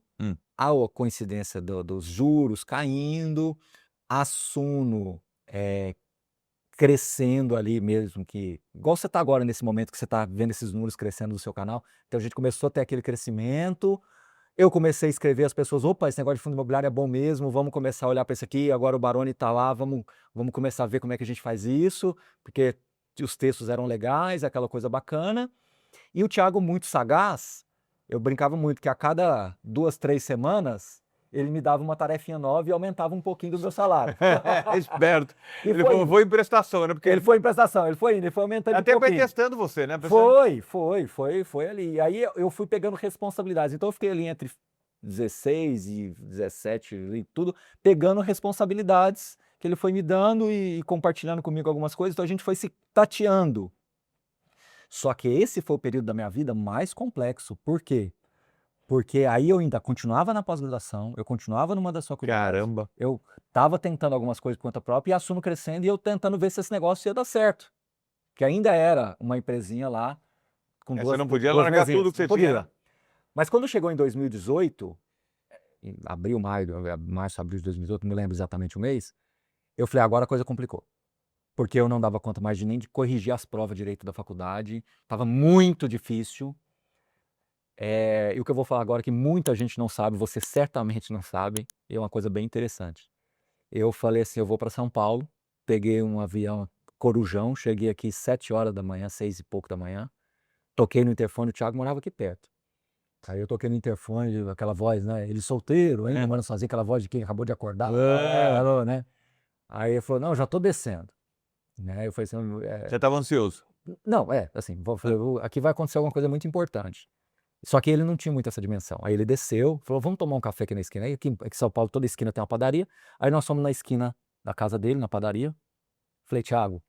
a coincidência dos juros caindo, a Suno crescendo ali mesmo, que igual você está agora nesse momento que você está vendo esses números crescendo no seu canal, então a gente começou a ter aquele crescimento, eu comecei a escrever, as pessoas, opa, esse negócio de fundo imobiliário é bom mesmo, vamos começar a olhar para isso aqui, agora o Baroni está lá, vamos começar a ver como é que a gente faz isso, porque os textos eram legais, aquela coisa bacana, e o Thiago muito sagaz, eu brincava muito que a cada 2, 3 semanas ele me dava uma tarefinha nova e aumentava um pouquinho do meu salário. Esperto. E Ele foi foi em prestação, né? Porque Ele foi em prestação, ele foi indo, ele foi aumentando de até foi pouquinho. testando você, né? Pensando- Foi ali. E aí eu fui pegando responsabilidades. Então eu fiquei ali entre 16 e 17 e tudo, pegando responsabilidades que ele foi me dando e compartilhando comigo algumas coisas. Então a gente foi se tateando. Só que esse foi o período da minha vida mais complexo. Por quê? Porque aí eu ainda continuava na pós-graduação, eu continuava numa das faculdades. Caramba. Eu estava tentando algumas coisas por conta própria e a Suno crescendo e eu tentando ver se esse negócio ia dar certo. Que ainda era uma empresinha lá com Você duas não podia duas largar mesinhas. tudo que você Não podia. tinha, né? Mas quando chegou em 2018, em abril, março, abril de 2018, não me lembro exatamente o mês, eu falei, agora a coisa complicou. Porque eu não dava conta mais nem de corrigir as provas direito da faculdade, estava muito difícil. E o que eu vou falar agora que muita gente não sabe, você certamente não sabe, é uma coisa bem interessante. Eu falei assim, eu vou para São Paulo, peguei um avião Corujão, cheguei aqui 7 horas da manhã, 6 e pouco da manhã, toquei no interfone, o Thiago morava aqui perto. Aí eu toquei no interfone, aquela voz, né? Ele solteiro, ainda morando sozinho, aquela voz de quem acabou de acordar. Alô, né? Aí ele falou, não, já tô descendo. Né? Eu falei assim, Você estava ansioso. não, assim, aqui vai acontecer alguma coisa muito importante. Só que ele não tinha muito essa dimensão. Aí ele desceu, falou, vamos tomar um café aqui na esquina. Aí aqui em São Paulo, toda esquina tem uma padaria. Aí nós fomos na esquina da casa dele, na padaria. Falei, Thiago,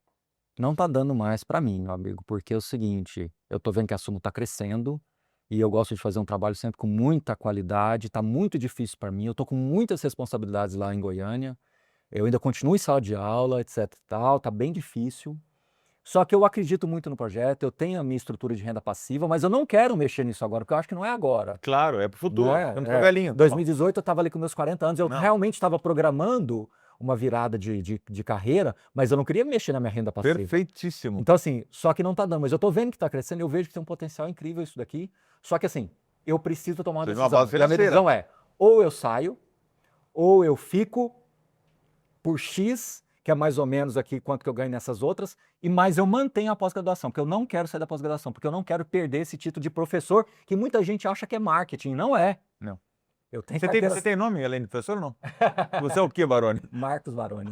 não tá dando mais pra mim, meu amigo, porque é o seguinte, eu tô vendo que a Suno tá crescendo e eu gosto de fazer um trabalho sempre com muita qualidade, tá muito difícil pra mim, eu tô com muitas responsabilidades lá em Goiânia, eu ainda continuo em sala de aula, etc e tal, tá bem difícil. Só que eu acredito muito no projeto, eu tenho a minha estrutura de renda passiva, mas eu não quero mexer nisso agora, porque eu acho que não é agora. Claro, é pro futuro. Não é? Você não tá velhinho. Em 2018 eu estava ali com meus 40 anos, eu Não. realmente estava programando uma virada de carreira, mas eu não queria mexer na minha renda passiva. Perfeitíssimo. Então assim, só que não tá dando, mas eu tô vendo que tá crescendo, eu vejo que tem um potencial incrível isso daqui, só que assim, eu preciso tomar uma Precisa de uma decisão. base E a minha financeira. decisão é, ou eu saio, ou eu fico por X, que é mais ou menos aqui quanto que eu ganho nessas outras, e mais eu mantenho a pós-graduação, porque eu não quero sair da pós-graduação, porque eu não quero perder esse título de professor, que muita gente acha que é marketing, não é. Não. Eu tenho Você tem nome além de professor ou não? Você é o quê, Baroni? Marcos Baroni.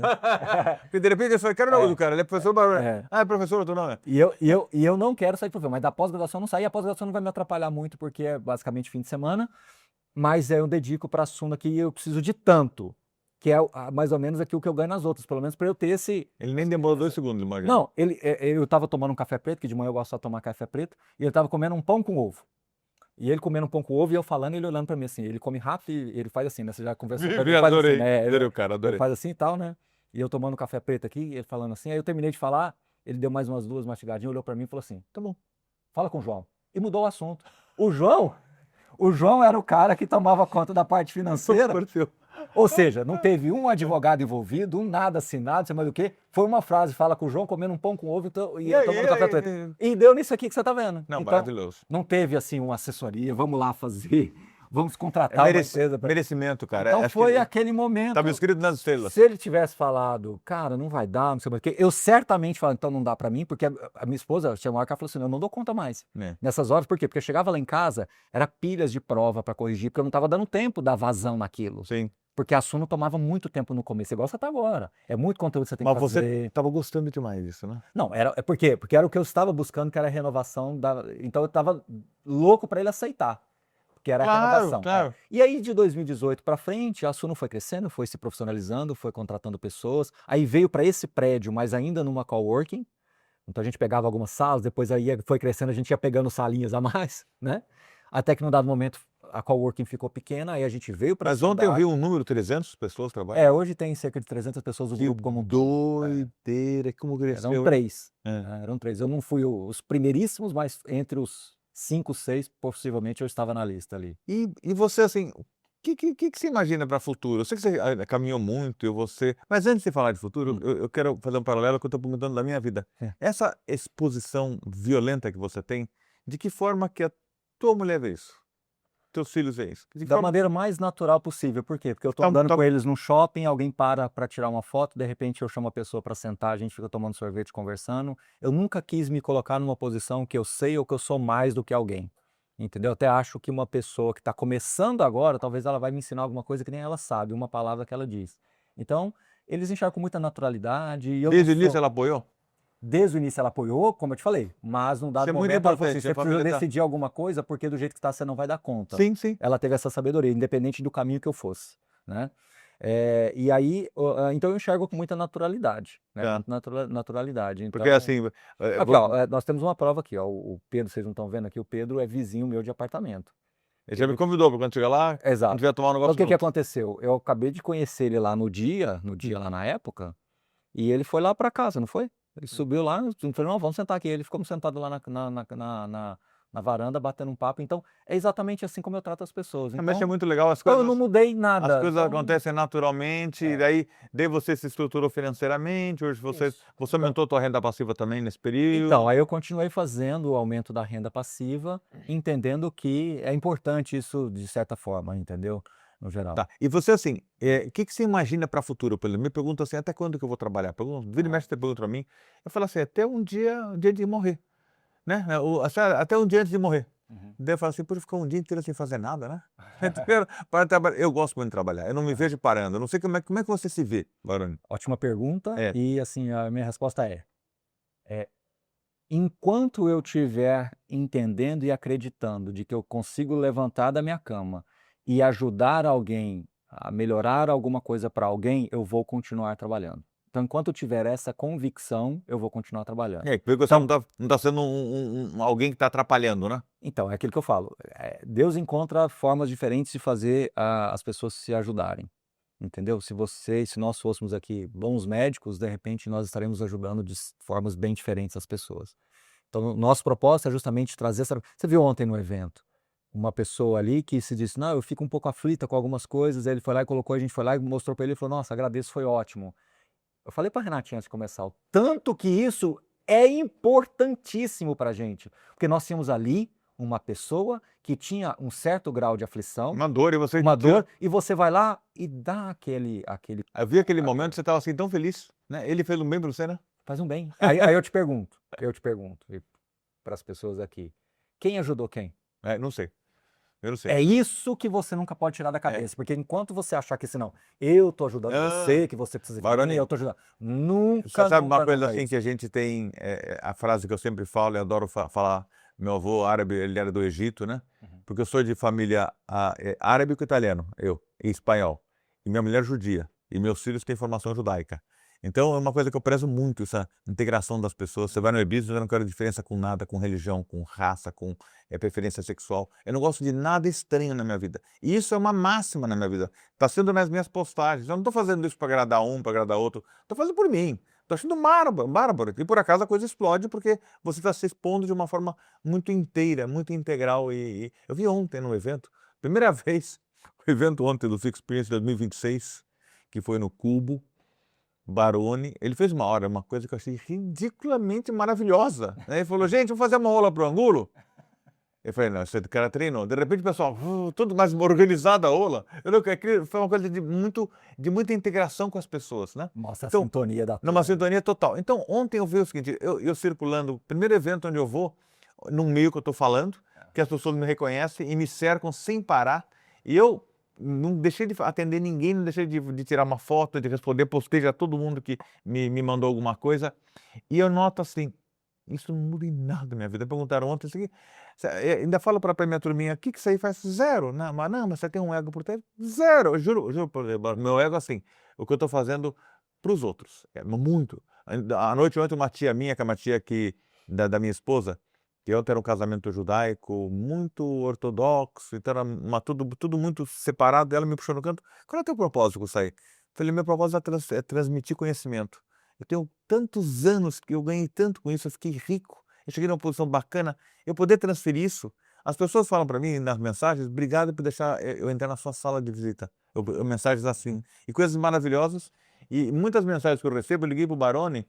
Porque de repente eu só quero não do cara, ele é professor Baroni. É. Ah, é professor, outro não é. E eu não quero sair professor, mas da pós-graduação eu não saio, a pós-graduação não vai me atrapalhar muito, porque é basicamente fim de semana, mas eu dedico para a Suno aqui e eu preciso de tanto, que é mais ou menos aquilo que eu ganho nas outras, pelo menos para eu ter esse... Ele nem demorou 2 segundos, imagina. Não, eu estava tomando um café preto, que de manhã eu gosto de tomar café preto, e ele estava comendo um pão com ovo. E ele comendo um pão com ovo e eu falando, ele olhando pra mim assim, ele come rápido e ele faz assim, né? Você já conversou com ele, ele faz Adorei, assim, né? adorei o cara, adorei. Ele faz assim e tal, né? E eu tomando café preto aqui, ele falando assim, aí eu terminei de falar, ele deu mais umas 2 mastigadinhas, olhou pra mim e falou assim, tá bom, fala com o João. E mudou o assunto. O João era o cara que tomava conta da parte financeira. Ou seja, não teve um advogado envolvido, um nada assinado, sei mais o quê. Foi uma frase, fala com o João, comendo um pão com ovo e eu tomando café preto. E deu nisso aqui que você tá vendo. Não, então, maravilhoso. não teve assim uma assessoria, vamos lá fazer, vamos É contratar uma empresa. merecimento, cara. Então Acho foi que aquele momento. Estava escrito nas estrelas. Se ele tivesse falado, cara, não vai dar, não sei mais o quê, eu certamente falava, então não dá pra mim, porque a minha esposa tinha uma hora que ela falou assim, eu não dou conta mais. É. Nessas horas, por quê? Porque eu chegava lá em casa, era pilhas de prova pra corrigir, porque eu não tava dando tempo da vazão naquilo. Sim. Porque a Suno tomava muito tempo no começo, igual você tá agora. É muito conteúdo que você tem que Mas fazer. você estava gostando demais disso, né? Não, por quê? Porque era o que eu estava buscando, que era a renovação da... Então eu tava louco para ele aceitar, porque era a renovação. Claro. E aí de 2018 para frente, a Suno foi crescendo, foi se profissionalizando, foi contratando pessoas. Aí veio para esse prédio, mas ainda numa coworking. Então a gente pegava algumas salas, depois aí foi crescendo, a gente ia pegando salinhas a mais, né? Até que num dado momento a coworking ficou pequena, aí a gente veio para... Mas ontem eu vi um número, 300 pessoas trabalhando. Hoje tem cerca de 300 pessoas no Que grupo como um todo. doideira, como cresceu. Eram 3. É. Eram 3. Eu não fui os primeiríssimos, mas entre os 5, 6, possivelmente eu estava na lista ali. E você, assim, o que você imagina para o futuro? Eu sei que você caminhou muito, mas antes de falar de futuro, eu quero fazer um paralelo que eu estou perguntando da minha vida. Essa exposição violenta que você tem, de que forma que a tua mulher vê isso? Teus filhos veem isso? Da maneira mais natural possível. Por quê? Porque eu estou andando com eles num shopping, alguém para tirar uma foto, de repente eu chamo a pessoa para sentar, a gente fica tomando sorvete, conversando. Eu nunca quis me colocar numa posição que eu sei ou que eu sou mais do que alguém. entendeu? Até acho que uma pessoa que está começando agora, talvez ela vai me ensinar alguma coisa que nem ela sabe, uma palavra que ela diz. Então, eles enxergam com muita naturalidade e eu não Desde o início sou ela apoiou? desde o início ela apoiou, como eu te falei, mas num Isso dado é muito momento ela falou assim: importante, a "Você precisa família tá decidir alguma coisa, porque do jeito que está você não vai dar conta". sim, sim. Ela teve essa sabedoria, independente do caminho que eu fosse, né. E aí, então eu enxergo com muita naturalidade, né, Tá. com naturalidade, Porque então assim, aqui ó, nós temos uma prova aqui ó, o Pedro, vocês não estão vendo aqui, o Pedro é vizinho meu de apartamento. ele já me Ele convidou para quando chegar lá, a gente exato. vai tomar um Então o negócio que que junto. aconteceu? Eu acabei de conhecer ele lá no dia lá na época, e ele foi lá pra casa, não foi? Ele subiu lá, eu falei: "Não, vamos sentar aqui", ele ficou sentado lá na varanda batendo um papo, então é exatamente assim como eu trato as pessoas, Realmente é então muito legal, eu não mudei as nada, coisas então acontecem naturalmente, e é, daí você se estruturou financeiramente, hoje isso. você aumentou a tua renda passiva também nesse Então, período. aí eu continuei fazendo o aumento da renda passiva, entendendo que é importante isso de certa forma, entendeu? No geral. Tá. E você assim, que você imagina para futuro? Por exemplo, me pergunta assim: "Até quando que eu vou trabalhar?" Pergunta vira e Ah. mexe você pergunta pra mim, eu falo assim: "Até um dia de morrer", né, até um dia antes de morrer. Uhum. Daí eu falo assim: "Poxa, ficar um dia inteiro sem fazer nada, né?" Inteiro para trabalhar eu gosto muito de trabalhar, eu não me vejo parando, eu não sei como é que você se vê, Baroni? Ótima pergunta É. e, assim, a minha resposta é: enquanto eu estiver entendendo e acreditando de que eu consigo levantar da minha cama e ajudar alguém a melhorar alguma coisa para alguém, eu vou continuar trabalhando. Então, enquanto eu tiver essa convicção, eu vou continuar trabalhando. É, que você Então não tá sendo alguém que tá atrapalhando, né? então, é aquilo que eu falo, Deus encontra formas diferentes de fazer as pessoas se ajudarem, entendeu? Se nós fôssemos aqui bons médicos, de repente nós estaremos ajudando de formas bem diferentes as pessoas. Então, o nosso propósito é justamente trazer essa você viu ontem no evento, uma pessoa ali que se disse: "Não, eu fico um pouco aflita com algumas coisas", aí ele foi lá e colocou, a gente foi lá e mostrou para ele e falou: "Nossa, agradeço, foi ótimo". Eu falei para Renatinha antes de começar, o tanto que isso é importantíssimo para gente, porque nós tínhamos ali uma pessoa que tinha um certo grau de aflição, Uma dor e você uma tira dor, e você vai lá e dá aquele eu vi aquele momento, aque você estava assim tão feliz, né, ele fez um bem pra você, né? faz um bem. Aí eu te pergunto, e para as pessoas aqui, quem ajudou quem? É, não sei, eu não sei. É isso que você nunca pode tirar da É. cabeça, porque enquanto você achar que assim: "Não, eu tô ajudando Hã, você, que você precisa de mim, eu Baroni, tô ajudando", você nunca, sabe uma nunca, coisa nunca é assim que isso. a gente tem, a frase que eu sempre falo e adoro falar, meu avô árabe, ele era do Egito, né, Uhum. porque eu sou de família, árabe com italiano, eu, e espanhol, e minha mulher judia, e meus filhos têm formação judaica. Então é uma coisa que eu prezo muito, essa integração das pessoas. Você vai no Ibiza, eu não quero diferença com nada, com religião, com raça, com, preferência sexual. Eu não gosto de nada estranho na minha vida. E isso é uma máxima na minha vida. Está sendo nas minhas postagens. Eu não estou fazendo isso para agradar um, para agradar outro. Estou fazendo por mim. Estou achando bárbaro. E por acaso a coisa explode porque você está se expondo de uma forma muito inteira, muito integral. E eu vi ontem no evento, primeira vez, o evento ontem do Fix Experience 2026, que foi no Cubo, Baroni, ele fez uma hora, uma coisa que eu achei ridiculamente maravilhosa, né, ele falou: "Gente, vamos fazer uma aula para o Angulo?" Eu falei: "Não, esse cara treinou". De repente o pessoal, tudo mais organizado a aula, eu não aquilo foi uma coisa de muita integração com as pessoas, né. Mostra a Então, sintonia da numa turma. sintonia total. Então ontem eu vi o seguinte, eu circulando, primeiro evento onde eu vou, num meio que eu estou falando, que as pessoas me reconhecem e me cercam sem parar, e eu não deixei de atender ninguém, não deixei de tirar uma foto, de responder, postei já todo mundo que me mandou alguma coisa, e eu noto assim, isso não muda em nada na minha vida. Perguntaram ontem isso aqui, ainda falo para minha turminha: "O que que isso aí faz?" Zero, né, mas: "Não, mas você tem um ego por trás", zero, eu juro por Deus, meu ego assim, o que eu estou fazendo para os outros, é muito. À noite ontem uma tia minha, que é uma tia que da minha esposa, que ontem era um casamento judaico muito ortodoxo, então era tudo muito separado, ela me puxou no canto: "Qual é o teu propósito com isso aí?" Falei: "Meu propósito é transmitir conhecimento. Eu tenho tantos anos que eu ganhei tanto com isso, eu fiquei rico, eu cheguei numa posição bacana, eu poder transferir isso". As pessoas falam para mim nas mensagens: "Obrigado por deixar eu entrar na sua sala de visita", mensagens assim, e coisas maravilhosas, e muitas mensagens que eu recebo, eu liguei para o Baroni,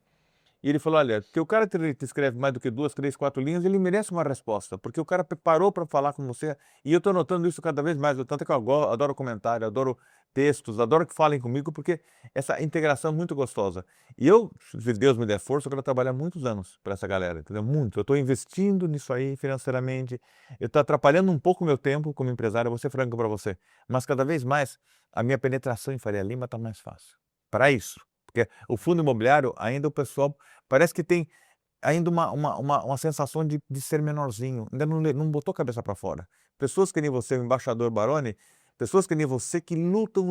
E ele falou, olha, que o cara te escreve mais do que 2, 3, 4 linhas, ele merece uma resposta, porque o cara parou para falar com você, e eu estou notando isso cada vez mais, tanto é que eu adoro comentário, adoro textos, adoro que falem comigo, porque essa integração é muito gostosa. E eu, se Deus me der força, eu quero trabalhar muitos anos para essa galera, entendeu? Muito. Eu estou investindo nisso aí financeiramente, eu estou atrapalhando um pouco o meu tempo como empresário, eu vou ser franco para você, mas cada vez mais a minha penetração em Faria Lima está mais fácil. Para isso. Porque o fundo imobiliário, ainda o pessoal parece que tem ainda uma sensação de ser menorzinho, ainda não botou a cabeça para fora. Pessoas que nem você, o embaixador Baroni, pessoas que nem você que lutam,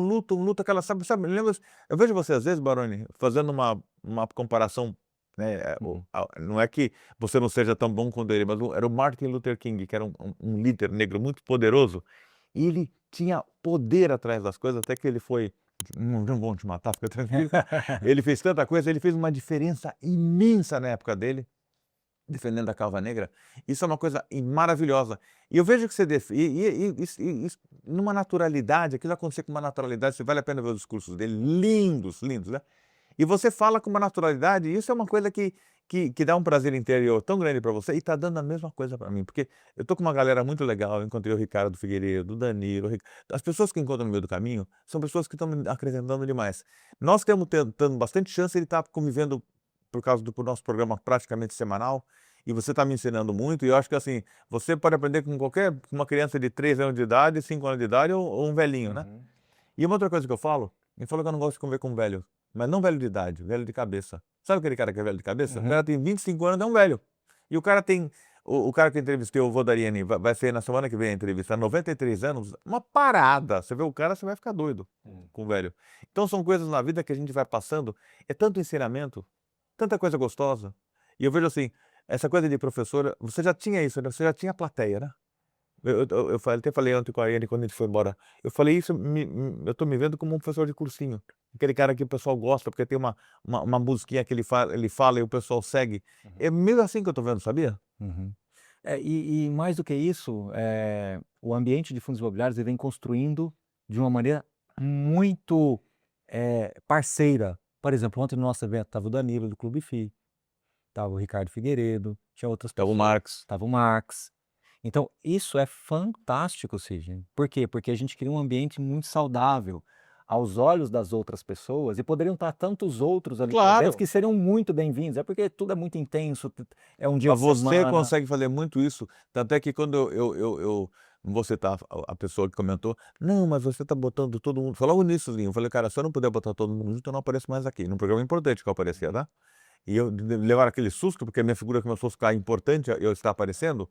aquela, sabe, lembra, eu vejo você às vezes, Baroni, fazendo uma comparação, né, Uhum. não é que você não seja tão bom quanto ele, mas era o Martin Luther King, que era um líder negro muito poderoso, e ele tinha poder atrás das coisas, até que ele foi, não vão te matar, fica tranquilo, ele fez tanta coisa, ele fez uma diferença imensa na época dele, defendendo a causa negra. Isso é uma coisa maravilhosa. E eu vejo que você numa naturalidade, aquilo acontecer com uma naturalidade, vale a pena ver os discursos dele, lindos, lindos, né? E você fala com uma naturalidade, e isso é uma coisa que dá um prazer interior tão grande para você, e está dando a mesma coisa para mim, porque eu estou com uma galera muito legal, eu encontrei o Ricardo Figueiredo, o Danilo, as pessoas que encontram no meio do caminho, são pessoas que estão me acrescentando demais. Nós temos tendo bastante chance de estar convivendo por causa do nosso programa praticamente semanal, e você está me ensinando muito, e eu acho que assim, você pode aprender com uma criança de 3 anos de idade, 5 anos de idade, ou um velhinho, né? Uhum. E uma outra coisa que eu falo que eu não gosto de conviver com velho, mas não velho de idade, velho de cabeça. Sabe aquele cara que é velho de cabeça? O Uhum. cara tem 25 anos, é um velho. E o cara tem, o cara que eu entrevistei, o Vodariani, vai ser na semana que vem a entrevista, 93 anos, uma parada. Você vê o cara, você vai ficar doido Hum. com o velho. Então são coisas na vida que a gente vai passando, é tanto ensinamento, tanta coisa gostosa. E eu vejo assim, essa coisa de professora, você já tinha isso, né? Você já tinha plateia, né? Até falei ontem com a Anne quando a gente foi embora. Eu falei isso, eu estou me vendo como um professor de cursinho. Aquele cara que o pessoal gosta, porque tem uma musiquinha que ele fala e o pessoal segue. Uhum. É meio assim que eu estou vendo, sabia? Uhum. E mais do que isso, o ambiente de fundos imobiliários ele vem construindo de uma maneira muito, parceira. Por exemplo, ontem no nosso evento estava o Danilo do Clube FI, estava o Ricardo Figueiredo, tinha outras Então, o pessoas, Marx. estava o Marx. Então isso é fantástico, Sidney. Por quê? Porque a gente cria um ambiente muito saudável aos olhos das outras pessoas, e poderiam estar tantos outros ali presentes Claro! que seriam muito bem-vindos, é porque tudo é muito intenso, é um dia Mas de você semana. consegue fazer muito isso. Tanto é que quando eu não vou citar a pessoa que comentou, não, mas você está botando todo mundo. Foi logo niçozinho. Eu falei, cara, se eu não puder botar todo mundo junto, eu não apareço mais aqui. Num programa importante que eu aparecia, Uhum. tá? E eu levar aquele susto, porque a minha figura começou a ficar importante, eu estar aparecendo,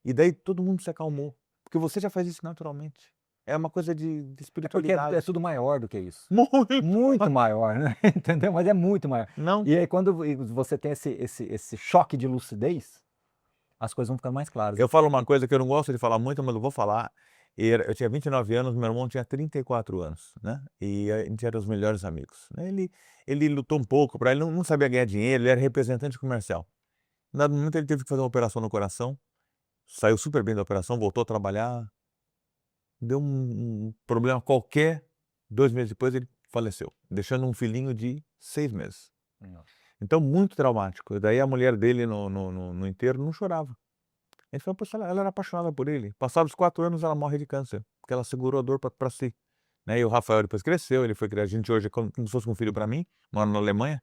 e daí todo mundo se acalmou. Porque você já faz isso naturalmente. É uma coisa de É porque é espiritualidade. tudo maior do que isso. Muito! Muito maior, né, entendeu? Mas é muito maior. Não. E aí quando você tem esse choque de lucidez, as coisas vão ficando mais claras. Eu falo uma coisa que eu não gosto de falar muito, mas eu vou falar. Eu tinha 29 anos, meu irmão tinha 34 anos, né? E a gente era os melhores amigos. Ele lutou um pouco, ele não sabia ganhar dinheiro, ele era representante comercial. Em dado momento ele teve que fazer uma operação no coração, saiu super bem da operação, voltou a trabalhar, deu um problema qualquer, 2 meses depois ele faleceu, deixando um filhinho de 6 meses. Nossa. Então muito traumático. E daí a mulher dele no enterro não chorava. Ele falou: "Poxa, ela era apaixonada por ele". Passados 4 anos ela morre de câncer, porque ela segurou a dor pra si, né. E o Rafael depois cresceu, ele foi criar a gente hoje é como se fosse um filho pra mim, mora na Alemanha.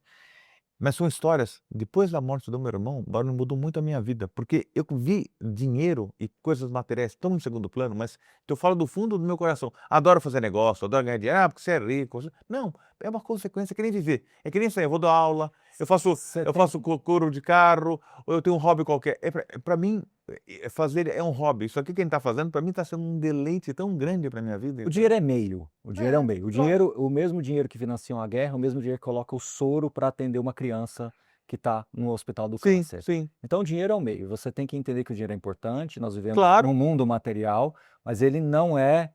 Mas são histórias, depois da morte do meu irmão, Barulho mudou muito a minha vida, porque eu vi dinheiro e coisas materiais tão em segundo plano, mas eu falo do fundo do meu coração. Adoro fazer negócio, adoro ganhar dinheiro, porque você é rico. Não, é uma consequência, é que nem viver. É que nem isso aí, eu vou dar aula, eu faço Você eu tem faço couro de carro, ou eu tenho um hobby qualquer. Pra mim, fazer é um hobby. Isso aqui quem está fazendo, para mim está sendo um deleite tão grande pra minha vida, O dinheiro entendeu? é meio, o dinheiro é um É, meio. claro. O mesmo dinheiro que financia uma guerra, o mesmo dinheiro que coloca o soro para atender uma criança que está no hospital do Sim, câncer. sim. Então o dinheiro é o meio, você tem que entender que o dinheiro é importante, nós vivemos num Claro. mundo material, mas ele não é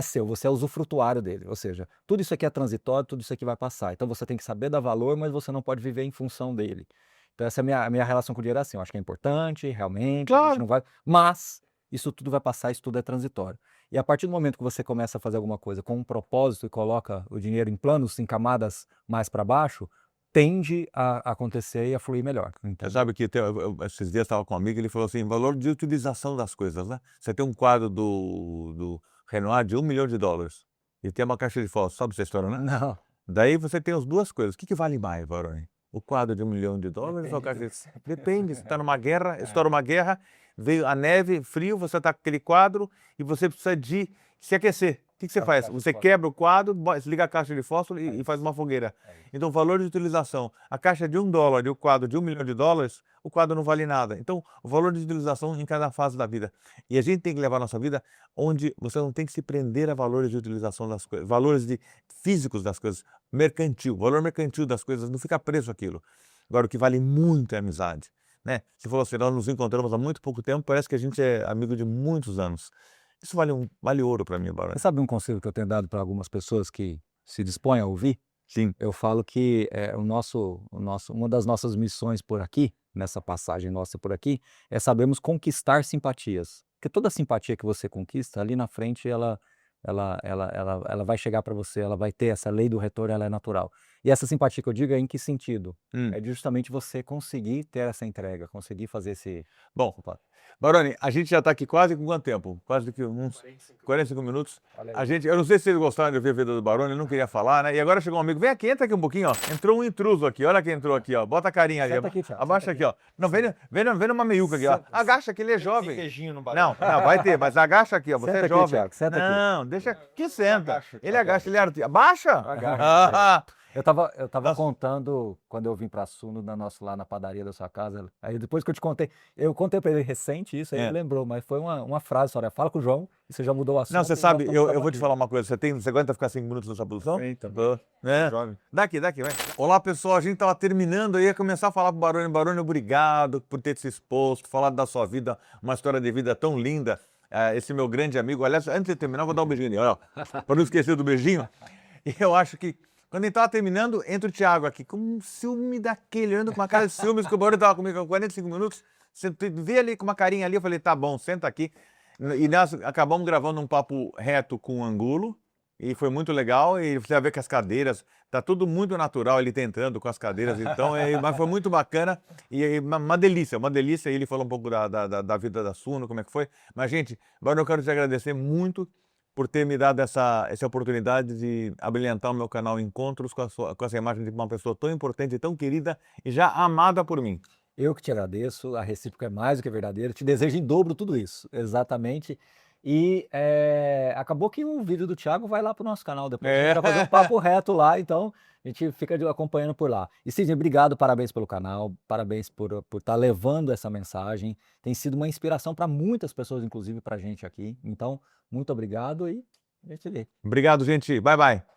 seu, você é usufrutuário dele, ou seja, tudo isso aqui é transitório, tudo isso aqui vai passar, então você tem que saber dar valor, mas você não pode viver em função dele. Então essa é a minha relação com o dinheiro é assim, eu acho que é importante, realmente, a gente Claro. não vai, mas isso tudo vai passar, isso tudo é transitório. E a partir do momento que você começa a fazer alguma coisa com um propósito e coloca o dinheiro em planos, em camadas mais para baixo, tende a acontecer e a fluir melhor. Você Entendeu? sabe que esses dias estava com um amigo, ele falou assim, valor de utilização das coisas, né? Você tem um quadro do Renoir de $1 milhão e tem uma caixa de fósforo, sabe essa história, né? Não, Daí você tem as duas coisas. O que vale mais, Baroni? O quadro de $1 milhão ou a depende caixa do de... que você Depende, você está numa guerra, É. estoura uma guerra, veio a neve, frio, você está com aquele quadro e você precisa de se aquecer. O que você Aquela faz? caixa de Você fósforo. quebra o quadro, liga a caixa de fósforo É e faz isso. uma fogueira. É isso. Então, o valor de utilização, a caixa de $1 e o quadro de $1 milhão, o quadro não vale nada. Então, o valor de utilização em cada fase da vida. E a gente tem que levar a nossa vida onde você não tem que se prender a valores de utilização das coisas, valores físicos das coisas, mercantil, valor mercantil das coisas, não fica preso aquilo. Agora, o que vale muito é a amizade, né? Você falou assim, nós nos encontramos há muito pouco tempo, parece que a gente é amigo de muitos anos. Isso vale ouro para mim, Baroni. Você sabe um conselho que eu tenho dado para algumas pessoas que se dispõem a ouvir? Sim. Eu falo que uma das nossas missões por aqui, nessa passagem nossa por aqui, é sabermos conquistar simpatias. Porque toda simpatia que você conquista, ali na frente ela vai chegar para você, ela vai ter essa lei do retorno, ela é natural. E essa simpatia que eu digo é em que sentido? É de justamente você conseguir ter essa entrega, conseguir fazer esse... Bom, Opa, Baroni, a gente já está aqui quase com quanto tempo? Quase que uns 45 minutos. olha A aí. gente, eu não sei se vocês gostaram de ouvir a vida do Baroni, eu não queria falar, né? E agora chegou um amigo, vem aqui, entra aqui um pouquinho, ó. Entrou um intruso aqui, olha quem entrou aqui, ó. Bota a carinha ali. Senta aqui, Thiago, Abaixa senta aqui, ó. Não, vem numa meiuca aqui, ó. Senta- Agacha que ele é Tem jovem. queijinho no Não, vai ter, mas agacha aqui, ó. Você Senta é aqui, jovem. Thiago, senta aqui. Não, deixa que senta. Agacha, Ele agacha, ele artista. Abaixa! Agacha. Ah, Eu tava Nossa. contando quando eu vim pra Suno, lá na padaria da sua casa. Aí depois que eu contei pra ele recente isso, aí ele lembrou, mas foi uma frase só, né? Fala com o João e você já mudou o assunto. Não, você e nós sabe, estamos eu falando vou te aqui. falar uma coisa. Você aguenta ficar 5 minutos nessa posição? Eita. Né? Jovem. Daqui, vai. Olá, pessoal. A gente estava terminando aí, ia começar a falar pro Baroni. Baroni, obrigado por ter se exposto, falar da sua vida, uma história de vida tão linda. Esse meu grande amigo. Aliás, antes de terminar, eu vou dar um beijinho nele, ó, para não esquecer do beijinho. E eu acho que, quando ele estava terminando, entra o Thiago aqui, com um ciúme daquele, olhando com uma cara de ciúmes, que o Baroni estava comigo há 45 minutos. Você vê ali com uma carinha ali, eu falei, tá bom, senta aqui. E nós acabamos gravando um papo reto com o Angulo, e foi muito legal, e você vai ver que as cadeiras, tá tudo muito natural ele tentando com as cadeiras, então, mas foi muito bacana, e uma delícia, e ele falou um pouco da vida da Suno, como é que foi, mas gente, agora eu quero te agradecer muito por ter me dado essa oportunidade de abrilhantar o meu canal Encontros com essa imagem de uma pessoa tão importante, tão querida e já amada por mim. Eu que te agradeço, a recíproca é mais do que verdadeira, te desejo em dobro tudo isso, exatamente. E acabou que o vídeo do Thiago vai lá pro nosso canal depois, a gente vai fazer um papo reto lá, então a gente fica acompanhando por lá. E Sidney, obrigado, parabéns pelo canal, parabéns por estar levando essa mensagem, tem sido uma inspiração para muitas pessoas, inclusive pra gente aqui, então muito obrigado e a gente vê. Obrigado, gente. Bye, bye.